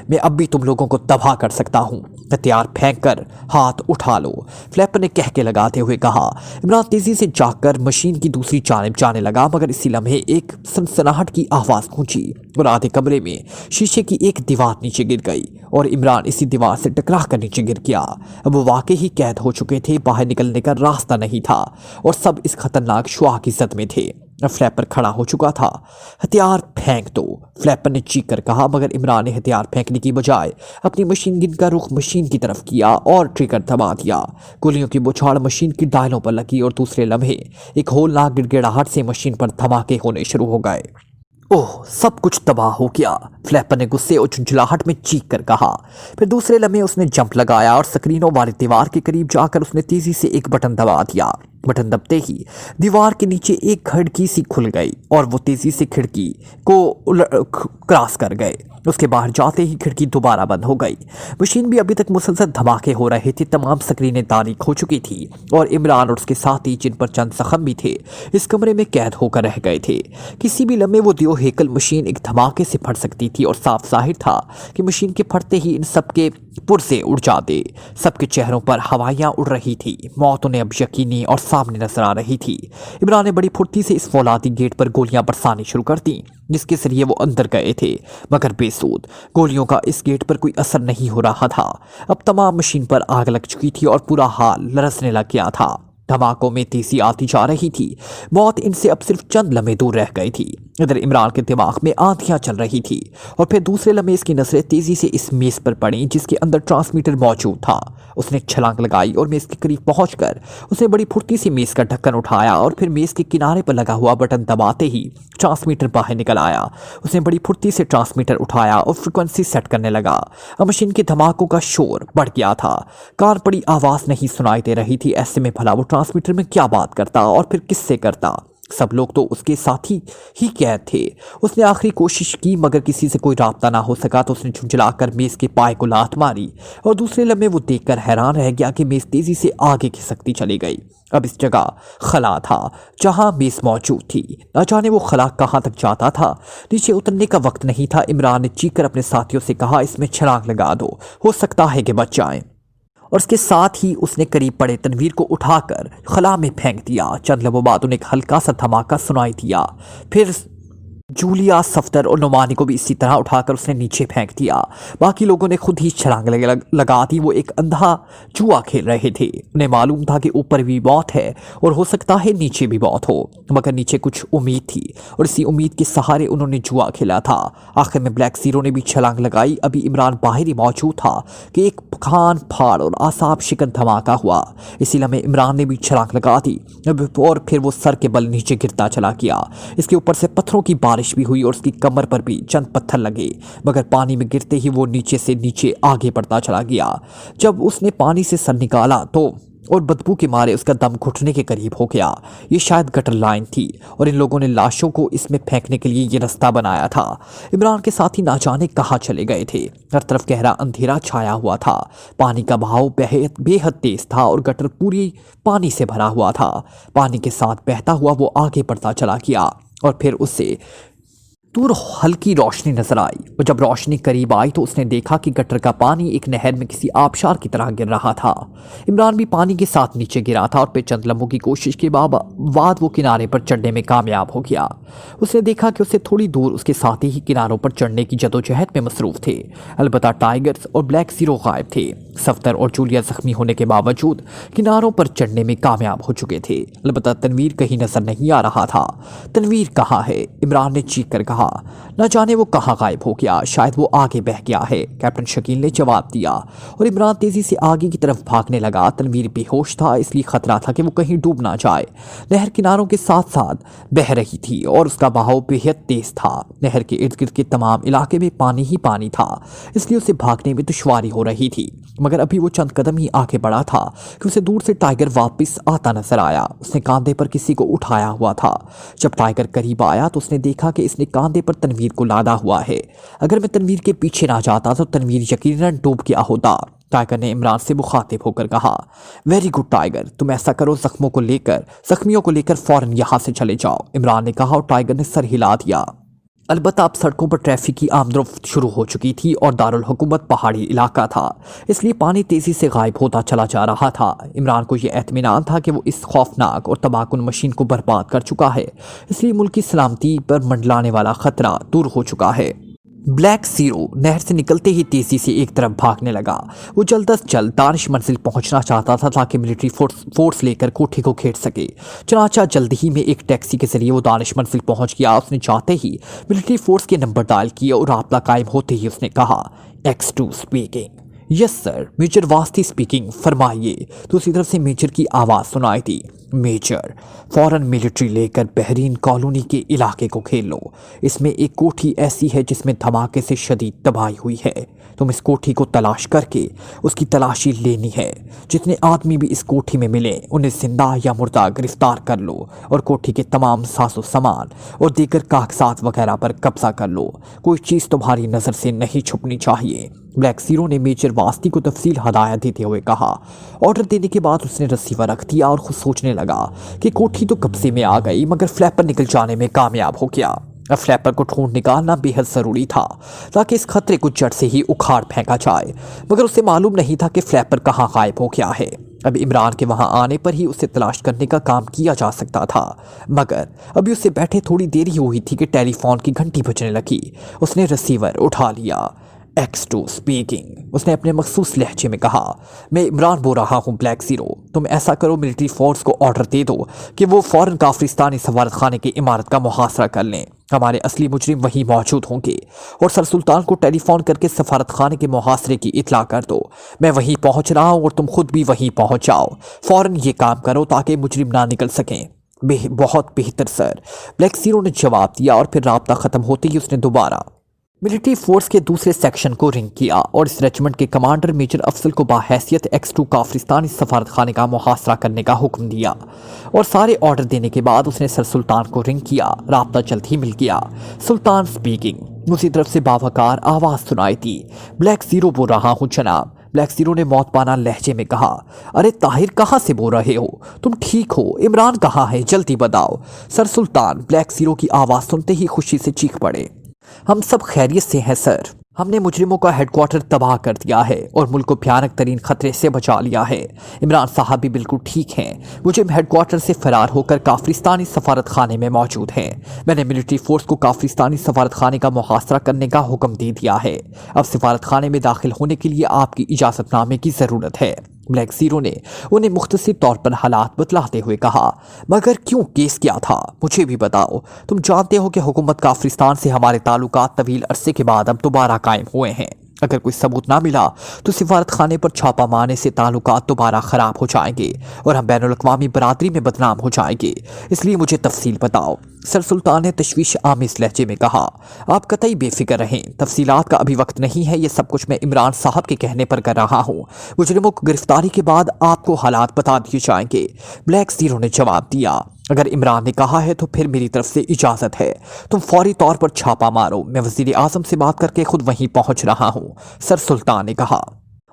B: میں اب بھی تم لوگوں کو تباہ کر سکتا ہوں، ہتھیار پھینک کر ہاتھ اٹھا لو، فلیپر نے کہہ کے لگاتے ہوئے کہا۔ عمران تیزی سے جا کر مشین کی دوسری جانب جانے لگا، مگر اسی لمحے ایک سنسناہٹ کی آواز گونجی اور آدھے کمرے میں شیشے کی ایک دیوار نیچے گر گئی اور عمران اسی دیوار سے ٹکرا کر نیچے گر گیا۔ اب وہ واقعی ہی قید ہو چکے تھے، باہر نکلنے کا راستہ نہیں تھا اور سب اس خطرناک شعاع کی زد میں تھے۔ اب فلیپر کھڑا ہو چکا تھا۔ ہتھیار پھینک دو، فلیپر نے چیخ کر کہا، مگر عمران نے ہتھیار پھینکنے کی بجائے اپنی مشین گن کا رخ مشین کی طرف کیا اور ٹریگر دبا دیا۔ گولیوں کی بچھاڑ مشین کی ڈائلوں پر لگی اور دوسرے لمحے ایک ہولناک گڑگڑاہٹ سے مشین پر دھماکے ہونے شروع ہو گئے۔ اوہ، سب کچھ تباہ ہو گیا، فلیپر نے غصے اور جھنجھلاہٹ میں چیخ کر کہا۔ پھر دوسرے لمحے اس نے جمپ لگایا اور سکرینوں والی دیوار کے قریب جا کر اس نے تیزی سے ایک بٹن دبا دیا۔ بٹن دبتے ہی دیوار کے نیچے ایک کھڑکی سی کھل گئی اور وہ تیزی سے کھڑکی کو کراس کر گئے۔ اس کے باہر جاتے ہی کھڑکی دوبارہ بند ہو گئی۔ مشین بھی ابھی تک مسلسل دھماکے ہو رہے تھے، تمام سکرینیں تاریک ہو چکی تھی اور عمران اور اس کے ساتھی جن پر چند زخم بھی تھے اس کمرے میں قید ہو کر رہ گئے تھے۔ کسی بھی لمحے وہ دیو ہیکل مشین ایک دھماکے سے پھٹ سکتی تھی اور صاف ظاہر تھا کہ مشین کے پھٹتے ہی ان سب کے پرزے اڑ جاتے۔ سب کے چہروں پر ہوائیاں اڑ رہی تھی، موت انہیں اب یقینی اور سامنے نظر آ رہی تھی۔ عمران نے بڑی پھرتی سے اس فولادی گیٹ پر گولیاں برسانی شروع کر دیں جس کے ذریعے وہ اندر گئے تھے، مگر بے سود، گولیوں کا اس گیٹ پر کوئی اثر نہیں ہو رہا تھا۔ اب تمام مشین پر آگ لگ چکی تھی اور پورا حال لرزنے لگ گیا تھا۔ دھماکوں میں تیزی آتی جا رہی تھی، موت ان سے اب صرف چند لمحے دور رہ گئی تھی۔ ادھر عمران کے دماغ میں آندھیاں چل رہی تھی اور پھر دوسرے لمحے اس کی نظریں تیزی سے اس میز پر پڑیں جس کے اندر ٹرانسمیٹر موجود تھا۔ اس نے چھلانگ لگائی اور میز کے قریب پہنچ کر اس نے بڑی پھرتی سے میز کا ڈھکن اٹھایا اور پھر میز کے کنارے پر لگا ہوا بٹن دباتے ہی ٹرانسمیٹر باہر نکل آیا۔ اس نے بڑی پھرتی سے ٹرانسمیٹر اٹھایا اور فریکوینسی سیٹ کرنے لگا۔ اب مشین کے دھماکوں کا شور بڑھ گیا تھا، کان پڑی آواز نہیں سنائی دے رہی تھی۔ ایسے میں بھلا وہ ٹرانسمیٹر میں کیا بات کرتا اور پھر کس سے کرتا؟ سب لوگ تو اس کے ساتھی ہی قید تھے۔ اس نے آخری کوشش کی مگر کسی سے کوئی رابطہ نہ ہو سکا تو اس نے جھنجھلا کر میز کے پائے کو لات ماری اور دوسرے لمحے وہ دیکھ کر حیران رہ گیا کہ میز تیزی سے آگے کھسکتی چلی گئی۔ اب اس جگہ خلا تھا جہاں میز موجود تھی، نہ جانے وہ خلا کہاں تک جاتا تھا۔ نیچے اترنے کا وقت نہیں تھا۔ عمران نے چیخ کر اپنے ساتھیوں سے کہا، اس میں چھلانگ لگا دو، ہو سکتا ہے کہ بچ جائیں۔ اور اس کے ساتھ ہی اس نے قریب پڑے تنویر کو اٹھا کر خلا میں پھینک دیا۔ چند لمحوں بعد انہیں ایک ہلکا سا دھماکہ سنائی دیا، پھر جولیا، صفدر اور نعمانی کو بھی اسی طرح اٹھا کر اس نے نیچے پھینک دیا۔ باقی لوگوں نے خود ہی چھلانگ لگا دی۔ وہ ایک اندھا جوا کھیل رہے تھے۔ انہیں معلوم تھا کہ اوپر بھی موت ہے اور ہو سکتا ہے نیچے بھی موت ہو، مگر نیچے کچھ امید تھی اور اسی امید کے سہارے انہوں نے جوا کھیلا تھا۔ آخر میں بلیک زیرو نے بھی چھلانگ لگائی۔ ابھی عمران باہر ہی موجود تھا کہ ایک کان پھاڑ اور اعصاب شکن دھماکہ ہوا۔ اسی لمحے عمران نے بھی چھلانگ لگا دی اور پھر وہ سر کے بل نیچے گرتا چلا گیا۔ اس کے اوپر سے پتھروں کی بارش بھی ہوئی اور اس کی کمر پر بھی چند پتھر لگے، مگر پانی میں گرتے ہی وہ نیچے سے نیچے آگے بڑھتا چلا گیا۔ جب اس نے پانی سے سر نکالا تو اور بدبو کے مارے اس کا دم گھٹنے کے قریب ہو گیا۔ یہ شاید گٹر لائن تھی اور ان لوگوں نے لاشوں کو اس میں پھینکنے کے لیے یہ رستہ بنایا تھا۔ عمران کے ساتھی نہ جانے کہاں چلے گئے تھے۔ ہر طرف گہرا اندھیرا چھایا ہوا تھا، پانی کا بہاؤ بے حد تیز تھا اور گٹر پوری پانی سے بھرا ہوا تھا۔ پانی کے ساتھ بہتا ہوا وہ آگے بڑھتا چلا گیا اور پھر اس سے دور ہلکی روشنی نظر آئی اور جب روشنی قریب آئی تو اس نے دیکھا کہ گٹر کا پانی ایک نہر میں کسی آبشار کی طرح گر رہا تھا۔ عمران بھی پانی کے ساتھ نیچے گرا تھا اور پھر چند لمحوں کی کوشش کے بعد وہ کنارے پر چڑھنے میں کامیاب ہو گیا۔ اس نے دیکھا کہ اسے تھوڑی دور اس کے ساتھی ہی کناروں پر چڑھنے کی جدوجہد میں مصروف تھے، البتہ ٹائیگرز اور بلیک زیرو غائب تھے۔ सफदर और जूलिया जख्मी होने के बावजूद किनारों पर चढ़ने में कामयाब हो चुके थे। अलबत्ता तनवीर कहीं नजर नहीं आ रहा था। तनवीर कहाँ है? इमरान ने चीख कर कहा। न जाने वो कहाँ गायब हो गया, शायद वो आगे बह गया है, कैप्टन शकील ने जवाब दिया और इमरान तेजी से आगे की तरफ भागने लगा। तनवीर बेहोश था, इसलिए खतरा था कि वो कहीं डूब ना जाए। नहर किनारों के साथ साथ बह रही थी और उसका बहाव बेहद तेज था। नहर के इर्द गिर्द के तमाम इलाके में पानी ही पानी था, इसलिए उसे भागने में दुश्वारी हो रही थी। मगर अभी वो चंद कदम ही आगे बढ़ा था कि उसे दूर से टाइगर वापस आता नजर आया। उसने कांधे पर किसी को उठाया हुआ था। जब टाइगर करीब आया तो उसने देखा कि इसने कांधे पर तनवीर को लादा हुआ है। अगर मैं तनवीर के पीछे ना जाता तो तनवीर यकीनन डूब गया होता। टाइगर ने इमरान से मुखातिब होकर कहा, वेरी गुड टाइगर, तुम ऐसा करो, जख्मियों को लेकर फौरन यहाँ से चले जाओ। इमरान ने कहा और टाइगर ने सर हिला दिया। अलबत्ता अब सड़कों पर ट्रैफिक की आमदरफ्त शुरू हो चुकी थी और दारुल हुकूमत पहाड़ी इलाका था, इसलिए पानी तेजी से गायब होता चला जा रहा था। इमरान को यह एतमीनान था कि वो इस खौफनाक और तबाहकुन मशीन को बर्बाद कर चुका है, इसलिए मुल्क की सलामती पर मंडलाने वाला खतरा दूर हो चुका है। ब्लैक ज़ीरो नहर से निकलते ही तेजी से एक तरफ भागने लगा। वो जल्द अज जल्द दानिश मंजिल पहुंचना चाहता था ताकि मिलिट्री फोर्स लेकर कोठी को घेर सके। चनाचा जल्द ही में एक टैक्सी के जरिए वो दानिश मंजिल पहुंच गया। उसने जाते ही मिलिट्री फोर्स के नंबर डायल किए और राब्ता कायम होते ही उसने कहा, X2 speaking. Yes sir, major Wasti speaking, फरमाइए। दूसरी तरफ से मेजर की आवाज़ सुनाई दी, मेजर फौरन मिलिट्री लेकर बहरीन कॉलोनी के इलाके को घेर लो। इसमें एक कोठी ऐसी है जिसमें धमाके से शदीद तबाही हुई है। तुम इस कोठी को तलाश करके उसकी तलाशी लेनी है। जितने आदमी भी इस कोठी में मिले उन्हें जिंदा या मुर्दा गिरफ्तार कर लो और कोठी के तमाम साजो सामान और दीगर कागजात वगैरह पर कब्जा कर लो। कोई चीज़ तुम्हारी नज़र से नहीं छुपनी चाहिए। ब्लैक ज़ीरो ने मेजर वास्ती को तफसील हदायत देते हुए कहा। ऑर्डर देने के बाद उसने रसीवर रख दिया और खुद सोचने लगा कि कोठी तो कब्जे में आ गई, मगर फ्लैपर निकल जाने में कामयाब हो गया। अब फ्लैपर को ढूंढ निकालना बेहद ज़रूरी था ताकि इस खतरे को जड़ से ही उखाड़ फेंका जाए, मगर उसे मालूम नहीं था कि फ्लैपर कहाँ गायब हो गया है। अब इमरान के वहाँ आने पर ही उसे तलाश करने का काम किया जा सकता था, मगर अभी उसे बैठे थोड़ी देर ही हुई थी कि टेलीफोन की घंटी बजने लगी। उसने रिसीवर उठा लिया। X2 स्पीकिंग, उसने अपने मखसूस लहजे में कहा, मैं इमरान बोल रहा हूँ ब्लैक ज़ीरो। तुम ऐसा करो, मिलिट्री फोर्स को ऑर्डर दे दो कि वो फ़ौरन काफरिस्तानी सफारत खाने की इमारत का मुहासरा कर लें। हमारे असली मुजरिम वहीं मौजूद होंगे और सर सुल्तान को टेलीफोन करके सफारत खाने के मुहासरे की इतला कर दो। मैं वहीं पहुँच रहा हूँ और तुम खुद भी वहीं पहुँच जाओ। फ़ौरन ये काम करो ताकि मुजरिम ना निकल सकें। बहुत बेहतर सर, ब्लैक ज़ीरो ने जवाब दिया और फिर राब्ता ख़त्म होते ही उसने दोबारा मिलिट्री फोर्स के दूसरे सेक्शन को रिंग किया और इस रेजिमेंट के कमांडर मेजर अफजल को बाहैसियत X2 काफरिस्तानी सफारत खाने का मुहासरा करने का हुक्म दिया और सारे ऑर्डर देने के बाद उसने सर सुल्तान को रिंग किया। राब्ता जल्द ही मिल गया। सुल्तान स्पीकिंग, दूसरी तरफ से बावकार आवाज़ सुनाई दी, ब्लैक ज़ीरो बोल रहा हूँ जनाब। ब्लैक ज़ीरो ने मौतबाना लहजे में कहा, अरे ताहिर कहाँ से बोल रहे हो? तुम ठीक हो? इमरान कहाँ है? जल्दी बताओ। सर सुल्तान, ब्लैक ज़ीरो की आवाज़ सुनते ही खुशी से चीख पड़े, हम सब खैरियत से हैं सर। हमने मुजरिमों का हेडक्वार्टर तबाह कर दिया है और मुल्क को भयानक तरीन खतरे से बचा लिया है। इमरान साहब भी बिल्कुल ठीक हैं। मुजरिम हेडक्वार्टर से फरार होकर काफरिस्तानी सफारत खाने में मौजूद हैं। मैंने मिलिट्री फोर्स को काफरिस्तानी सफारत खाने का मुहासरा करने का हुक्म दे दिया है। अब सफारत खाने में दाखिल होने के लिए आपकी इजाज़तनामे की ज़रूरत है। ब्लैक ज़ीरो ने उन्हें मुख्तसर तौर पर हालात बतलाते हुए कहा, मगर क्यों, केस क्या था? मुझे भी बताओ। तुम जानते हो कि हुकूमत काफरिस्तान से हमारे ताल्लुकात तवील अरसे के बाद अब दोबारा कायम हुए हैं। अगर कोई सबूत ना मिला तो सिफारत खाने पर छापा मारने से ताल्लुकात दोबारा ख़राब हो जाएंगे और हम बैनुल अक़वामी बरादरी में बदनाम हो जाएंगे। इसलिए मुझे तफसील बताओ। सर सुल्तान ने तशवीश आमिज़ लहजे में कहा, आप कतई बेफिक्र रहें, तफसीलात का अभी वक्त नहीं है। ये सब कुछ मैं इमरान साहब के कहने पर कर रहा हूँ। मुजरिमों को गिरफ्तारी के बाद आपको हालात बता दिए जाएंगे। ब्लैक ज़ीरो ने जवाब दिया, अगर इमरान ने कहा है तो फिर मेरी तरफ से इजाज़त है। तुम फौरी तौर पर छापा मारो। मैं वज़ीर आज़म से बात करके खुद वहीं पहुँच रहा हूँ, सर सुल्तान ने कहा।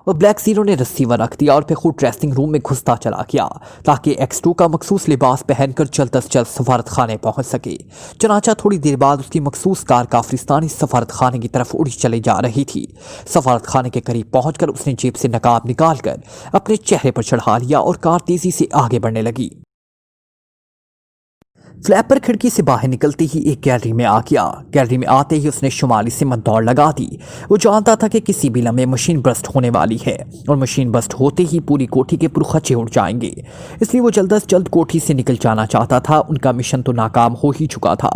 B: और ब्लैक ज़ीरो ने रिसीवर रख दिया और फिर खुद ड्रेसिंग रूम में घुसता चला गया ताकि X2 का मखसूस लिबास पहनकर जल्द अज जल्द सफारत खाने पहुँच सके। चनाचा थोड़ी देर बाद उसकी मखसूस कार काफरिस्तानी सफारत खाने की तरफ उड़ी चली जा रही थी। सफारत खाने के करीब पहुँचकर उसने जेब से नकाब निकाल कर अपने चेहरे पर चढ़ा लिया और कार तेज़ी से आगे बढ़ने लगी। फ्लैपर खिड़की से बाहर निकलते ही एक गैलरी में आ गया। गैलरी में आते ही उसने शुमाली से दौड़ लगा दी। वो जानता था कि किसी भी लम्हे मशीन बस्ट होने वाली है और मशीन बस्ट होते ही पूरी कोठी के पुरखचे उड़ जाएंगे, इसलिए वो जल्द से जल्द कोठी से निकल जाना चाहता था। उनका मिशन तो नाकाम हो ही चुका था।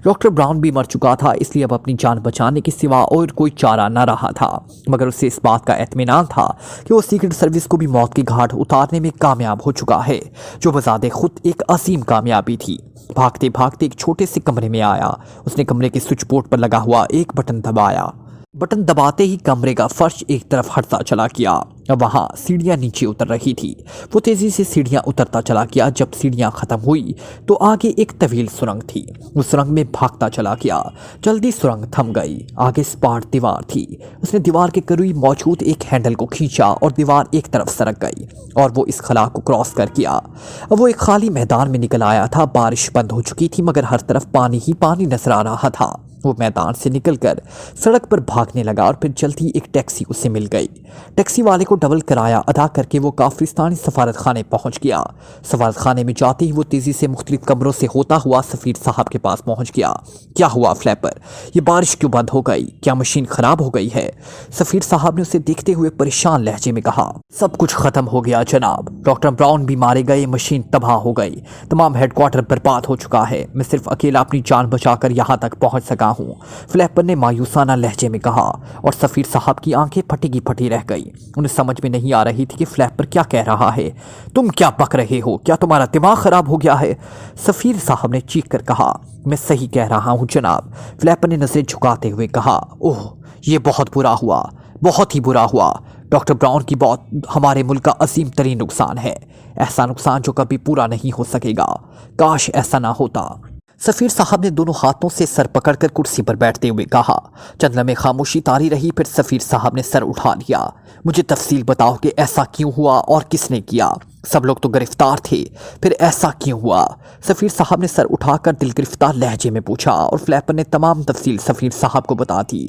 B: डॉक्टर ब्राउन भी मर चुका था, इसलिए अब अपनी जान बचाने के सिवा और कोई चारा न रहा था। मगर उसे इस बात का इत्मीनान था कि वो सीक्रेट सर्विस को भी मौत की घाट उतारने में कामयाब हो चुका है, जो बजाते खुद एक असीम कामयाबी थी। भागते भागते एक छोटे से कमरे में आया। उसने कमरे के स्विच बोर्ड पर लगा हुआ एक बटन दबाया। बटन दबाते ही कमरे का फर्श एक तरफ हटता चला गया। अब वहां सीढ़ियां नीचे उतर रही थी। वो तेजी से सीढ़ियां उतरता चला गया। जब सीढ़ियां खत्म हुई तो आगे एक तवील सुरंग थी। उस सुरंग में भागता चला गया। जल्दी सुरंग थम गई। आगे स्पाट दीवार थी। उसने दीवार के करीब मौजूद एक हैंडल को खींचा और दीवार एक तरफ सरक गई और वो इस खला को क्रॉस कर गया। अब वो एक खाली मैदान में निकल आया था। बारिश बंद हो चुकी थी, मगर हर तरफ पानी ही पानी नजर आ रहा था। वो मैदान से निकलकर सड़क पर भागने लगा और फिर जल्दी एक टैक्सी उसे मिल गई। टैक्सी वाले को डबल किराया अदा करके वो काफरिस्तानी सफारत खाने पहुंच गया। सफारत खाने में जाते ही वो तेजी से मुख्तलिफ कमरों से होता हुआ सफीर साहब के पास पहुंच गया। क्या हुआ फ्लैपर? ये बारिश क्यों बंद हो गई? क्या मशीन खराब हो गई है? सफीर साहब ने उसे देखते हुए परेशान लहजे में कहा, सब कुछ खत्म हो गया जनाब। डॉक्टर ब्राउन भी मारे गए, मशीन तबाह हो गई, तमाम हेडक्वार्टर बर्बाद हो चुका है। मैं सिर्फ अकेला अपनी जान बचाकर यहाँ तक पहुंच सका हूँ, फ्लैपर ने मायूसाना लहजे में कहा। और सफीर साहब की आंखें फटी की फटी रह गई। उन्हें समझ में नहीं आ रही थी कि फ्लैपर क्या कह रहा है। तुम क्या बक रहे हो? क्या तुम्हारा दिमाग खराब हो गया है? सफीर साहब ने चीख कर कहा, मैं सही कह रहा हूँ जनाब। फ्लैपर ने नजरें झुकाते हुए कहा, ओह ये बहुत बुरा हुआ, बहुत ही बुरा हुआ। डॉक्टर ब्राउन की मौत हमारे मुल्क का अजीम तरीन नुकसान है, ऐसा नुकसान जो कभी पूरा नहीं हो सकेगा। काश ऐसा ना होता। सफीर साहब ने दोनों हाथों से सर पकड़कर कुर्सी पर बैठते हुए कहा। चंद लम्हे खामोशी तारी रही, फिर सफीर साहब ने सर उठा लिया। मुझे तफसील बताओ कि ऐसा क्यों हुआ और किसने किया? सब लोग तो गिरफ्तार थे, फिर ऐसा क्यों हुआ? सफीर साहब ने सर उठाकर दिल गिरफ्तार लहजे में पूछा और फ्लैपर ने तमाम तफसील सफीर साहब को बता दी।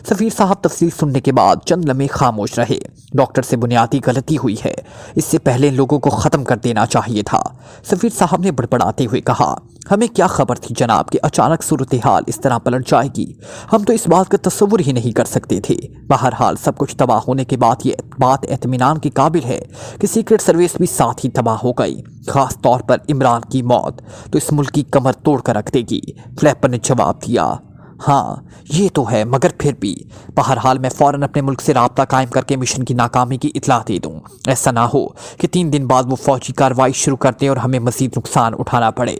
B: सफीर साहब तफसील सुनने के बाद चंद लम्हे खामोश रहे। डॉक्टर से बुनियादी गलती हुई है, इससे पहले लोगों को ख़त्म कर देना चाहिए था। सफीर साहब ने बड़बड़ाते हुए कहा, हमें क्या खबर थी जनाब कि अचानक सूरत हाल इस तरह पलट जाएगी? हम तो इस बात का तस्वुर ही नहीं कर सकते थे। बहरहाल सब कुछ तबाह होने के बाद ये बात इत्मीनान के काबिल है कि सीक्रेट सर्विस भी साथ ही तबाह हो गई। खास तौर पर इमरान की मौत तो इस मुल्क की कमर तोड़ कर रख देगी। फ्लैपर ने जवाब दिया, हाँ ये तो है, मगर फिर भी बहरहाल मैं फ़ौरन अपने मुल्क से राब्ता कायम करके मिशन की नाकामी की इतला दे दूँ। ऐसा ना हो कि 3 दिन बाद वो फ़ौजी कार्रवाई शुरू कर दें और हमें मज़ीद नुकसान उठाना पड़े।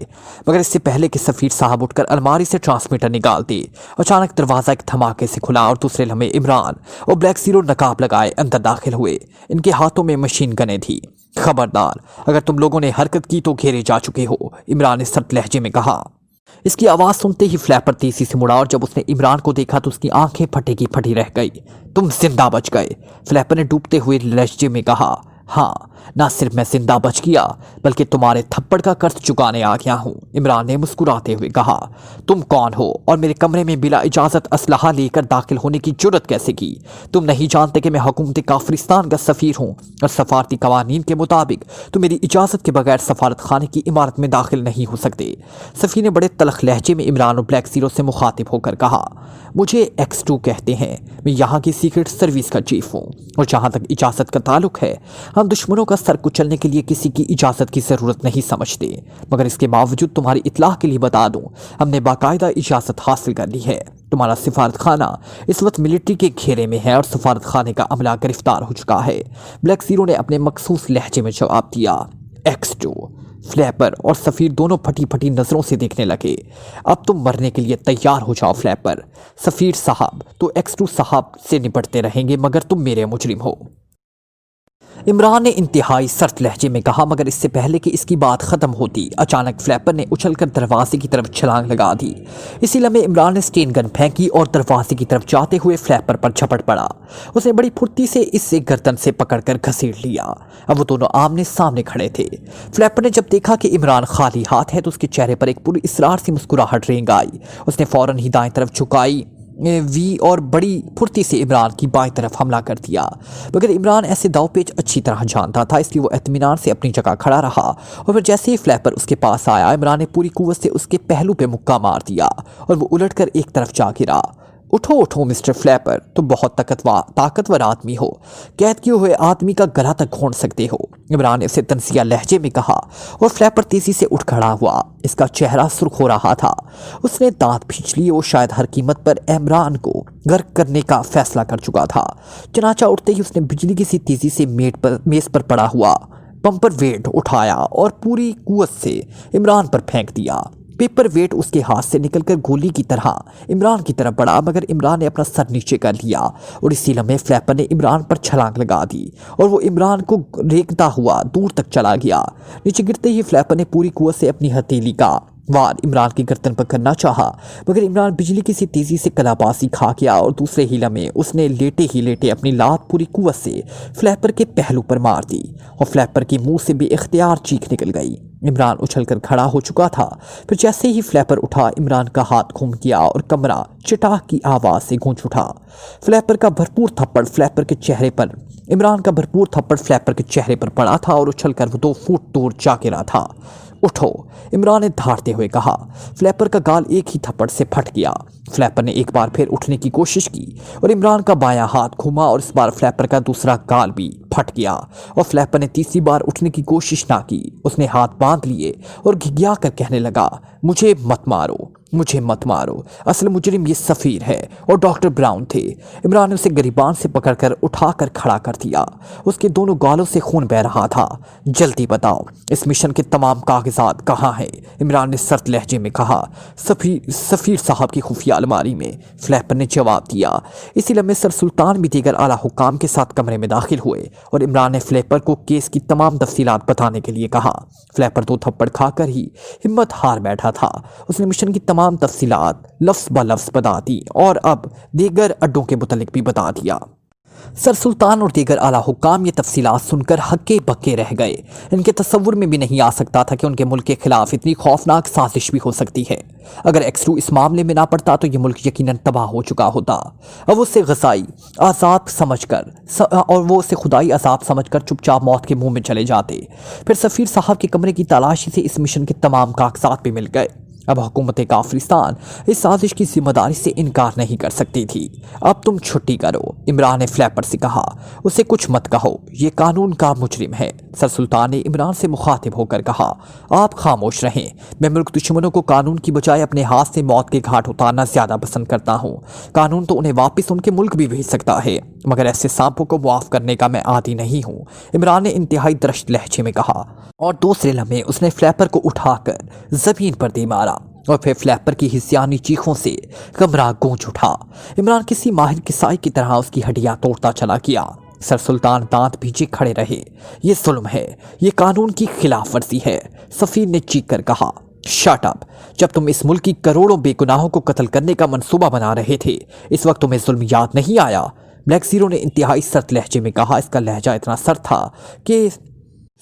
B: मगर इससे पहले कि सफ़ीर साहब उठकर अलमारी से ट्रांसमीटर निकाल दे, अचानक दरवाज़ा एक धमाके से खुला और दूसरे लम्हे इमरान और ब्लैक ज़ीरो नकाब लगाए अंदर दाखिल हुए। इनके हाथों में मशीन गनें थी। खबरदार, अगर तुम लोगों ने हरकत की तो घेरे जा चुके हो, इमरान ने सख्त लहजे में कहा। इसकी आवाज़ सुनते ही फ्लैपर तेजी से मुड़ा और जब उसने इमरान को देखा तो उसकी आंखें फटी की फटी रह गई। तुम जिंदा बच गए, फ्लैपर ने डूबते हुए लहजे में कहा। हाँ, ना सिर्फ मैं जिंदा बच गया बल्कि तुम्हारे थप्पड़ का कर्ज चुकाने आ गया हूँ, इमरान ने मुस्कुराते हुए कहा। तुम कौन हो और मेरे कमरे में बिला इजाज़त असलहा लेकर दाखिल होने की जुर्रत कैसे की? तुम नहीं जानते कि मैं हुकूमत काफरिस्तान का सफ़ीर हूँ और सफारती कवानीन के मुताबिक तुम मेरी इजाज़त के बगैर सफारत खाने की इमारत में दाखिल नहीं हो सकते। सफ़ीर ने बड़े तलख लहजे में इमरान और ब्लैक ज़ीरो से मुखातिब होकर कहा, मुझे X2 कहते हैं, मैं यहाँ की सीक्रेट सर्विस का चीफ हूँ और जहाँ तक इजाज़त का ताल्लुक है, हम दुश्मनों का सर कुचलने के लिए किसी की इजाज़त की ज़रूरत नहीं समझते। मगर इसके बावजूद तुम्हारी इत्लाह के लिए बता दूं, हमने बाकायदा इजाज़त हासिल कर ली है। तुम्हारा सफारत खाना इस वक्त मिलिट्री के घेरे में है और सफारत खाने का अमला गिरफ्तार हो चुका है, ब्लैक ज़ीरो ने अपने मखसूस लहजे में जवाब दिया। X2, फ्लैपर और सफ़ीर दोनों फटी फटी नज़रों से देखने लगे। अब तुम मरने के लिए तैयार हो जाओ फ्लैपर। सफ़ीर साहब तो X2 साहब से निपटते रहेंगे, मगर तुम मेरे मुजरिम हो, इमरान ने इंतहाई सख्त लहजे में कहा। मगर इससे पहले कि इसकी बात ख़त्म होती, अचानक फ्लैपर ने उछलकर दरवाजे की तरफ छलांग लगा दी। इसी लम्हे इमरान ने स्टेन गन फेंकी और दरवाजे की तरफ जाते हुए फ्लैपर पर झपट पड़ा। उसने बड़ी फुर्ती से इससे गर्दन से पकड़कर घसीट लिया। अब वो दोनों आमने सामने खड़े थे। फ्लैपर ने जब देखा कि इमरान खाली हाथ है तो उसके चेहरे पर एक पूरी इसरार सी मुस्कुराहट रेंग आई। उसने फ़ौरन ही दाएं तरफ झुकाई وی اور بڑی پھرتی سے عمران کی بائیں طرف حملہ کر دیا، مگر عمران ایسے داؤ پیچ اچھی طرح جانتا تھا، اس لیے وہ اطمینان سے اپنی جگہ کھڑا رہا اور پھر جیسے ہی فلیپر اس کے پاس آیا، عمران نے پوری قوت سے اس کے پہلو پہ مکہ مار دیا اور وہ الٹ کر ایک طرف جا گرا۔ اٹھو اٹھو مسٹر فلیپر، تم بہت طاقتور آدمی ہو، قید کیے ہوئے آدمی کا گلا تک کھونڈ سکتے ہو، عمران نے اسے تنزیہ لہجے میں کہا اور فلیپر تیزی سے اٹھ کھڑا ہوا۔ اس کا چہرہ سرخ ہو رہا تھا، اس نے دانت کھینچ لیے، وہ شاید ہر قیمت پر عمران کو غرق کرنے کا فیصلہ کر چکا تھا۔ چنانچہ اٹھتے ہی اس نے بجلی کی سی تیزی سے میز پر پڑا ہوا پمپر ویٹ اٹھایا اور پوری قوت سے عمران پر پھینک دیا۔ پیپر ویٹ اس کے ہاتھ سے نکل کر گولی کی طرح عمران کی طرف بڑھا، مگر عمران نے اپنا سر نیچے کر لیا اور اسی لمحے فلیپر نے عمران پر چھلانگ لگا دی اور وہ عمران کو ریگتا ہوا دور تک چلا گیا۔ نیچے گرتے ہی فلیپر نے پوری قوت سے اپنی ہتھیلی کا وار عمران کی گردن پر کرنا چاہا، مگر عمران بجلی کی سی تیزی سے کلابازی کھا گیا اور دوسرے ہی لمحے اس نے لیٹے ہی لیٹے اپنی لات پوری قوت سے فلیپر کے پہلو پر مار دی اور فلیپر کے منہ سے بے اختیار چیخ نکل گئی۔ عمران اچھل کر کھڑا ہو چکا تھا، پھر جیسے ہی فلیپر اٹھا، عمران کا ہاتھ گھوم گیا اور کمرہ چٹاک کی آواز سے گونج اٹھا۔ عمران کا بھرپور تھپڑ فلیپر کے چہرے پر پڑا تھا اور اچھل کر وہ 2 فٹ دور جا گرا تھا۔ اٹھو، عمران نے دھاڑتے ہوئے کہا۔ فلیپر کا گال ایک ہی تھپڑ سے پھٹ گیا۔ فلیپر نے ایک بار پھر اٹھنے کی کوشش کی اور عمران کا بایاں ہاتھ گھوما اور اس بار فلیپر کا دوسرا گال بھی پھٹ گیا اور فلیپر نے تیسری بار اٹھنے کی کوشش نہ کی۔ اس نے ہاتھ باندھ لیے اور گھگیا کر کہنے لگا، مجھے مت مارو، اصل مجرم یہ سفیر ہے اور ڈاکٹر براؤن تھے۔ عمران نے اسے گریبان سے پکڑ کر اٹھا کر کھڑا کر دیا، اس کے دونوں گالوں سے خون بہہ رہا تھا۔ جلدی بتاؤ، اس مشن کے تمام کاغذات کہاں ہیں؟ عمران نے سرد لہجے میں کہا۔ سفیر صاحب کی خفیہ الماری میں، فلیپر نے جواب دیا۔ اسی لمحے سر سلطان بھی دیگر اعلیٰ حکام کے ساتھ کمرے میں داخل ہوئے اور عمران نے فلیپر کو کیس کی تمام تفصیلات بتانے کے لیے کہا۔ فلیپر 2 تھپڑ کھا کر ہی ہمت ہار بیٹھا تھا۔ اس نے مشن کی تمام تفصیلات لفظ بہ لفظ بتا دی اور اب دیگر اڈوں کے متعلق بھی بتا دیا۔ سر سلطان اور دیگر اعلیٰ حکام یہ تفصیلات سن کر ہکے بکے رہ گئے۔ ان کے تصور میں بھی نہیں آ سکتا تھا کہ ان کے ملک کے خلاف اتنی خوفناک سازش بھی ہو سکتی ہے۔ اگر ایکسٹرو اس معاملے میں نہ پڑتا تو یہ ملک یقیناً تباہ ہو چکا ہوتا۔ اب اسے خدائی عذاب سمجھ کر چپ چاپ موت کے منہ میں چلے جاتے۔ پھر سفیر صاحب کے کمرے کی تلاشی سے اس مشن کے تمام کاغذات بھی مل گئے۔ اب حکومت کافرستان اس سازش کی ذمہ داری سے انکار نہیں کر سکتی تھی۔ اب تم چھٹی کرو، عمران نے فلیپر سے کہا۔ اسے کچھ مت کہو، یہ قانون کا مجرم ہے، سر سلطان نے عمران سے مخاطب ہو کر کہا۔ آپ خاموش رہیں، میں ملک دشمنوں کو قانون کی بجائے اپنے ہاتھ سے موت کے گھاٹ اتارنا زیادہ پسند کرتا ہوں۔ قانون تو انہیں واپس ان کے ملک بھی بھیج سکتا ہے، مگر ایسے سانپوں کو معاف کرنے کا میں عادی نہیں ہوں، عمران نے انتہائی درشت لہجے میں کہا اور دوسرے لمحے اس نے فلیپر کو اٹھا کر زمین پر دے مارا اور پھر فلیپر کی ہسیانی چیخوں سے کمرہ گونج اٹھا۔ عمران کسی ماہر کسائی کی طرح اس کی ہڈیاں توڑتا چلا گیا۔ سر سلطان دانت بھیجے کھڑے رہے۔ یہ ظلم ہے، یہ قانون کی خلاف ورزی ہے، سفیر نے چیخ کر کہا۔ شٹ اپ، جب تم اس ملک کی کروڑوں بے گناہوں کو قتل کرنے کا منصوبہ بنا رہے تھے، اس وقت تمہیں ظلم یاد نہیں آیا؟ بلیک زیرو نے انتہائی سرد لہجے میں کہا۔ اس کا لہجہ اتنا سرد تھا کہ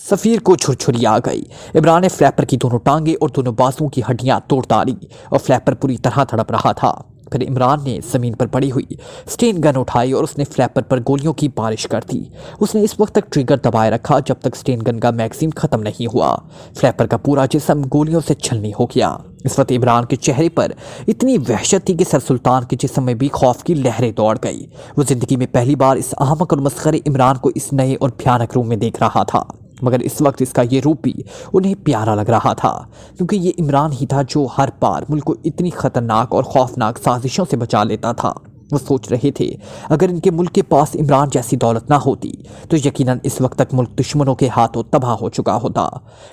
B: سفیر کو جھرجھری آ گئی۔ عمران نے فلیپر کی دونوں ٹانگیں اور دونوں بازوؤں کی ہڈیاں توڑ ڈالی اور فلیپر پوری طرح تڑپ رہا تھا۔ پھر عمران نے زمین پر پڑی ہوئی سٹین گن اٹھائی اور اس نے فلیپر پر گولیوں کی بارش کر دی۔ اس نے اس وقت تک ٹریگر دبائے رکھا جب تک سٹین گن کا میگزین ختم نہیں ہوا۔ فلیپر کا پورا جسم گولیوں سے چھلنی ہو گیا۔ اس وقت عمران کے چہرے پر اتنی وحشت تھی کہ سر سلطان کے جسم میں بھی خوف کی لہریں دوڑ گئی۔ وہ زندگی میں پہلی بار اس احمق اور مسخرے عمران کو اس نئے اور بھیانک روپ میں دیکھ رہا تھا، مگر اس وقت اس کا یہ روپ بھی انہیں پیارا لگ رہا تھا، کیونکہ یہ عمران ہی تھا جو ہر بار ملک کو اتنی خطرناک اور خوفناک سازشوں سے بچا لیتا تھا۔ وہ سوچ رہے تھے اگر ان کے ملک کے پاس عمران جیسی دولت نہ ہوتی تو یقیناً اس وقت تک ملک دشمنوں کے ہاتھوں تباہ ہو چکا ہوتا۔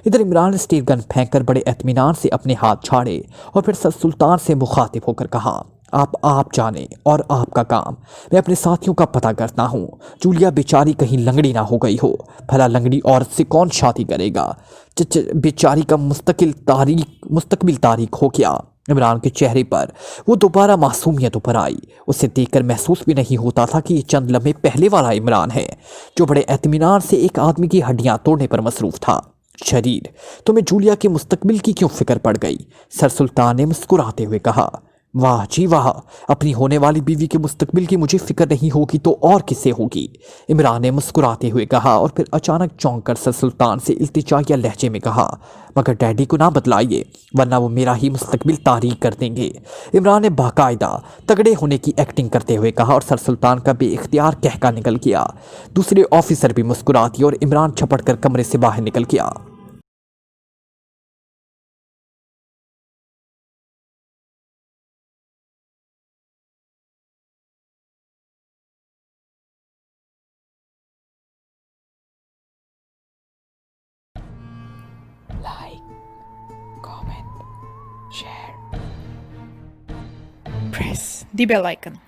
B: ادھر عمران نے اسٹیل گن پھینک کر بڑے اطمینان سے اپنے ہاتھ چھاڑے اور پھر سر سلطان سے مخاطب ہو کر کہا، آپ جانیں اور آپ کا کام، میں اپنے ساتھیوں کا پتہ کرتا ہوں۔ جولیا بیچاری کہیں لنگڑی نہ ہو گئی ہو، بھلا لنگڑی عورت سے کون شادی کرے گا؟ بیچاری کا مستقبل تاریک ہو گیا۔ عمران کے چہرے پر وہ دوبارہ معصومیت ابھر آئی۔ اسے دیکھ کر محسوس بھی نہیں ہوتا تھا کہ یہ چند لمحے پہلے والا عمران ہے جو بڑے اطمینان سے ایک آدمی کی ہڈیاں توڑنے پر مصروف تھا۔ شریر، تمہیں جولیا کے مستقبل کی کیوں فکر پڑ گئی؟ سر سلطان نے مسکراتے ہوئے کہا۔ वाह जी वाह, अपनी होने वाली बीवी के मुस्तकबिल की मुझे फिक्र नहीं होगी तो और किसे होगी, इमरान ने मुस्कुराते हुए कहा और फिर अचानक चौंक कर सर सुल्तान से इल्तिजाइया लहजे में कहा, मगर डैडी को ना बतलाइए वरना वो मेरा ही मुस्तकबिल तारीख कर देंगे। इमरान ने बाकायदा तगड़े होने की एक्टिंग करते हुए कहा और सर सुल्तान का बेइख्तियार कहका निकल गया। दूसरे ऑफिसर भी मुस्कुरा दिए और इमरान झपट कर कमरे से बाहर निकल गया।
A: Like, comment, share, press the bell icon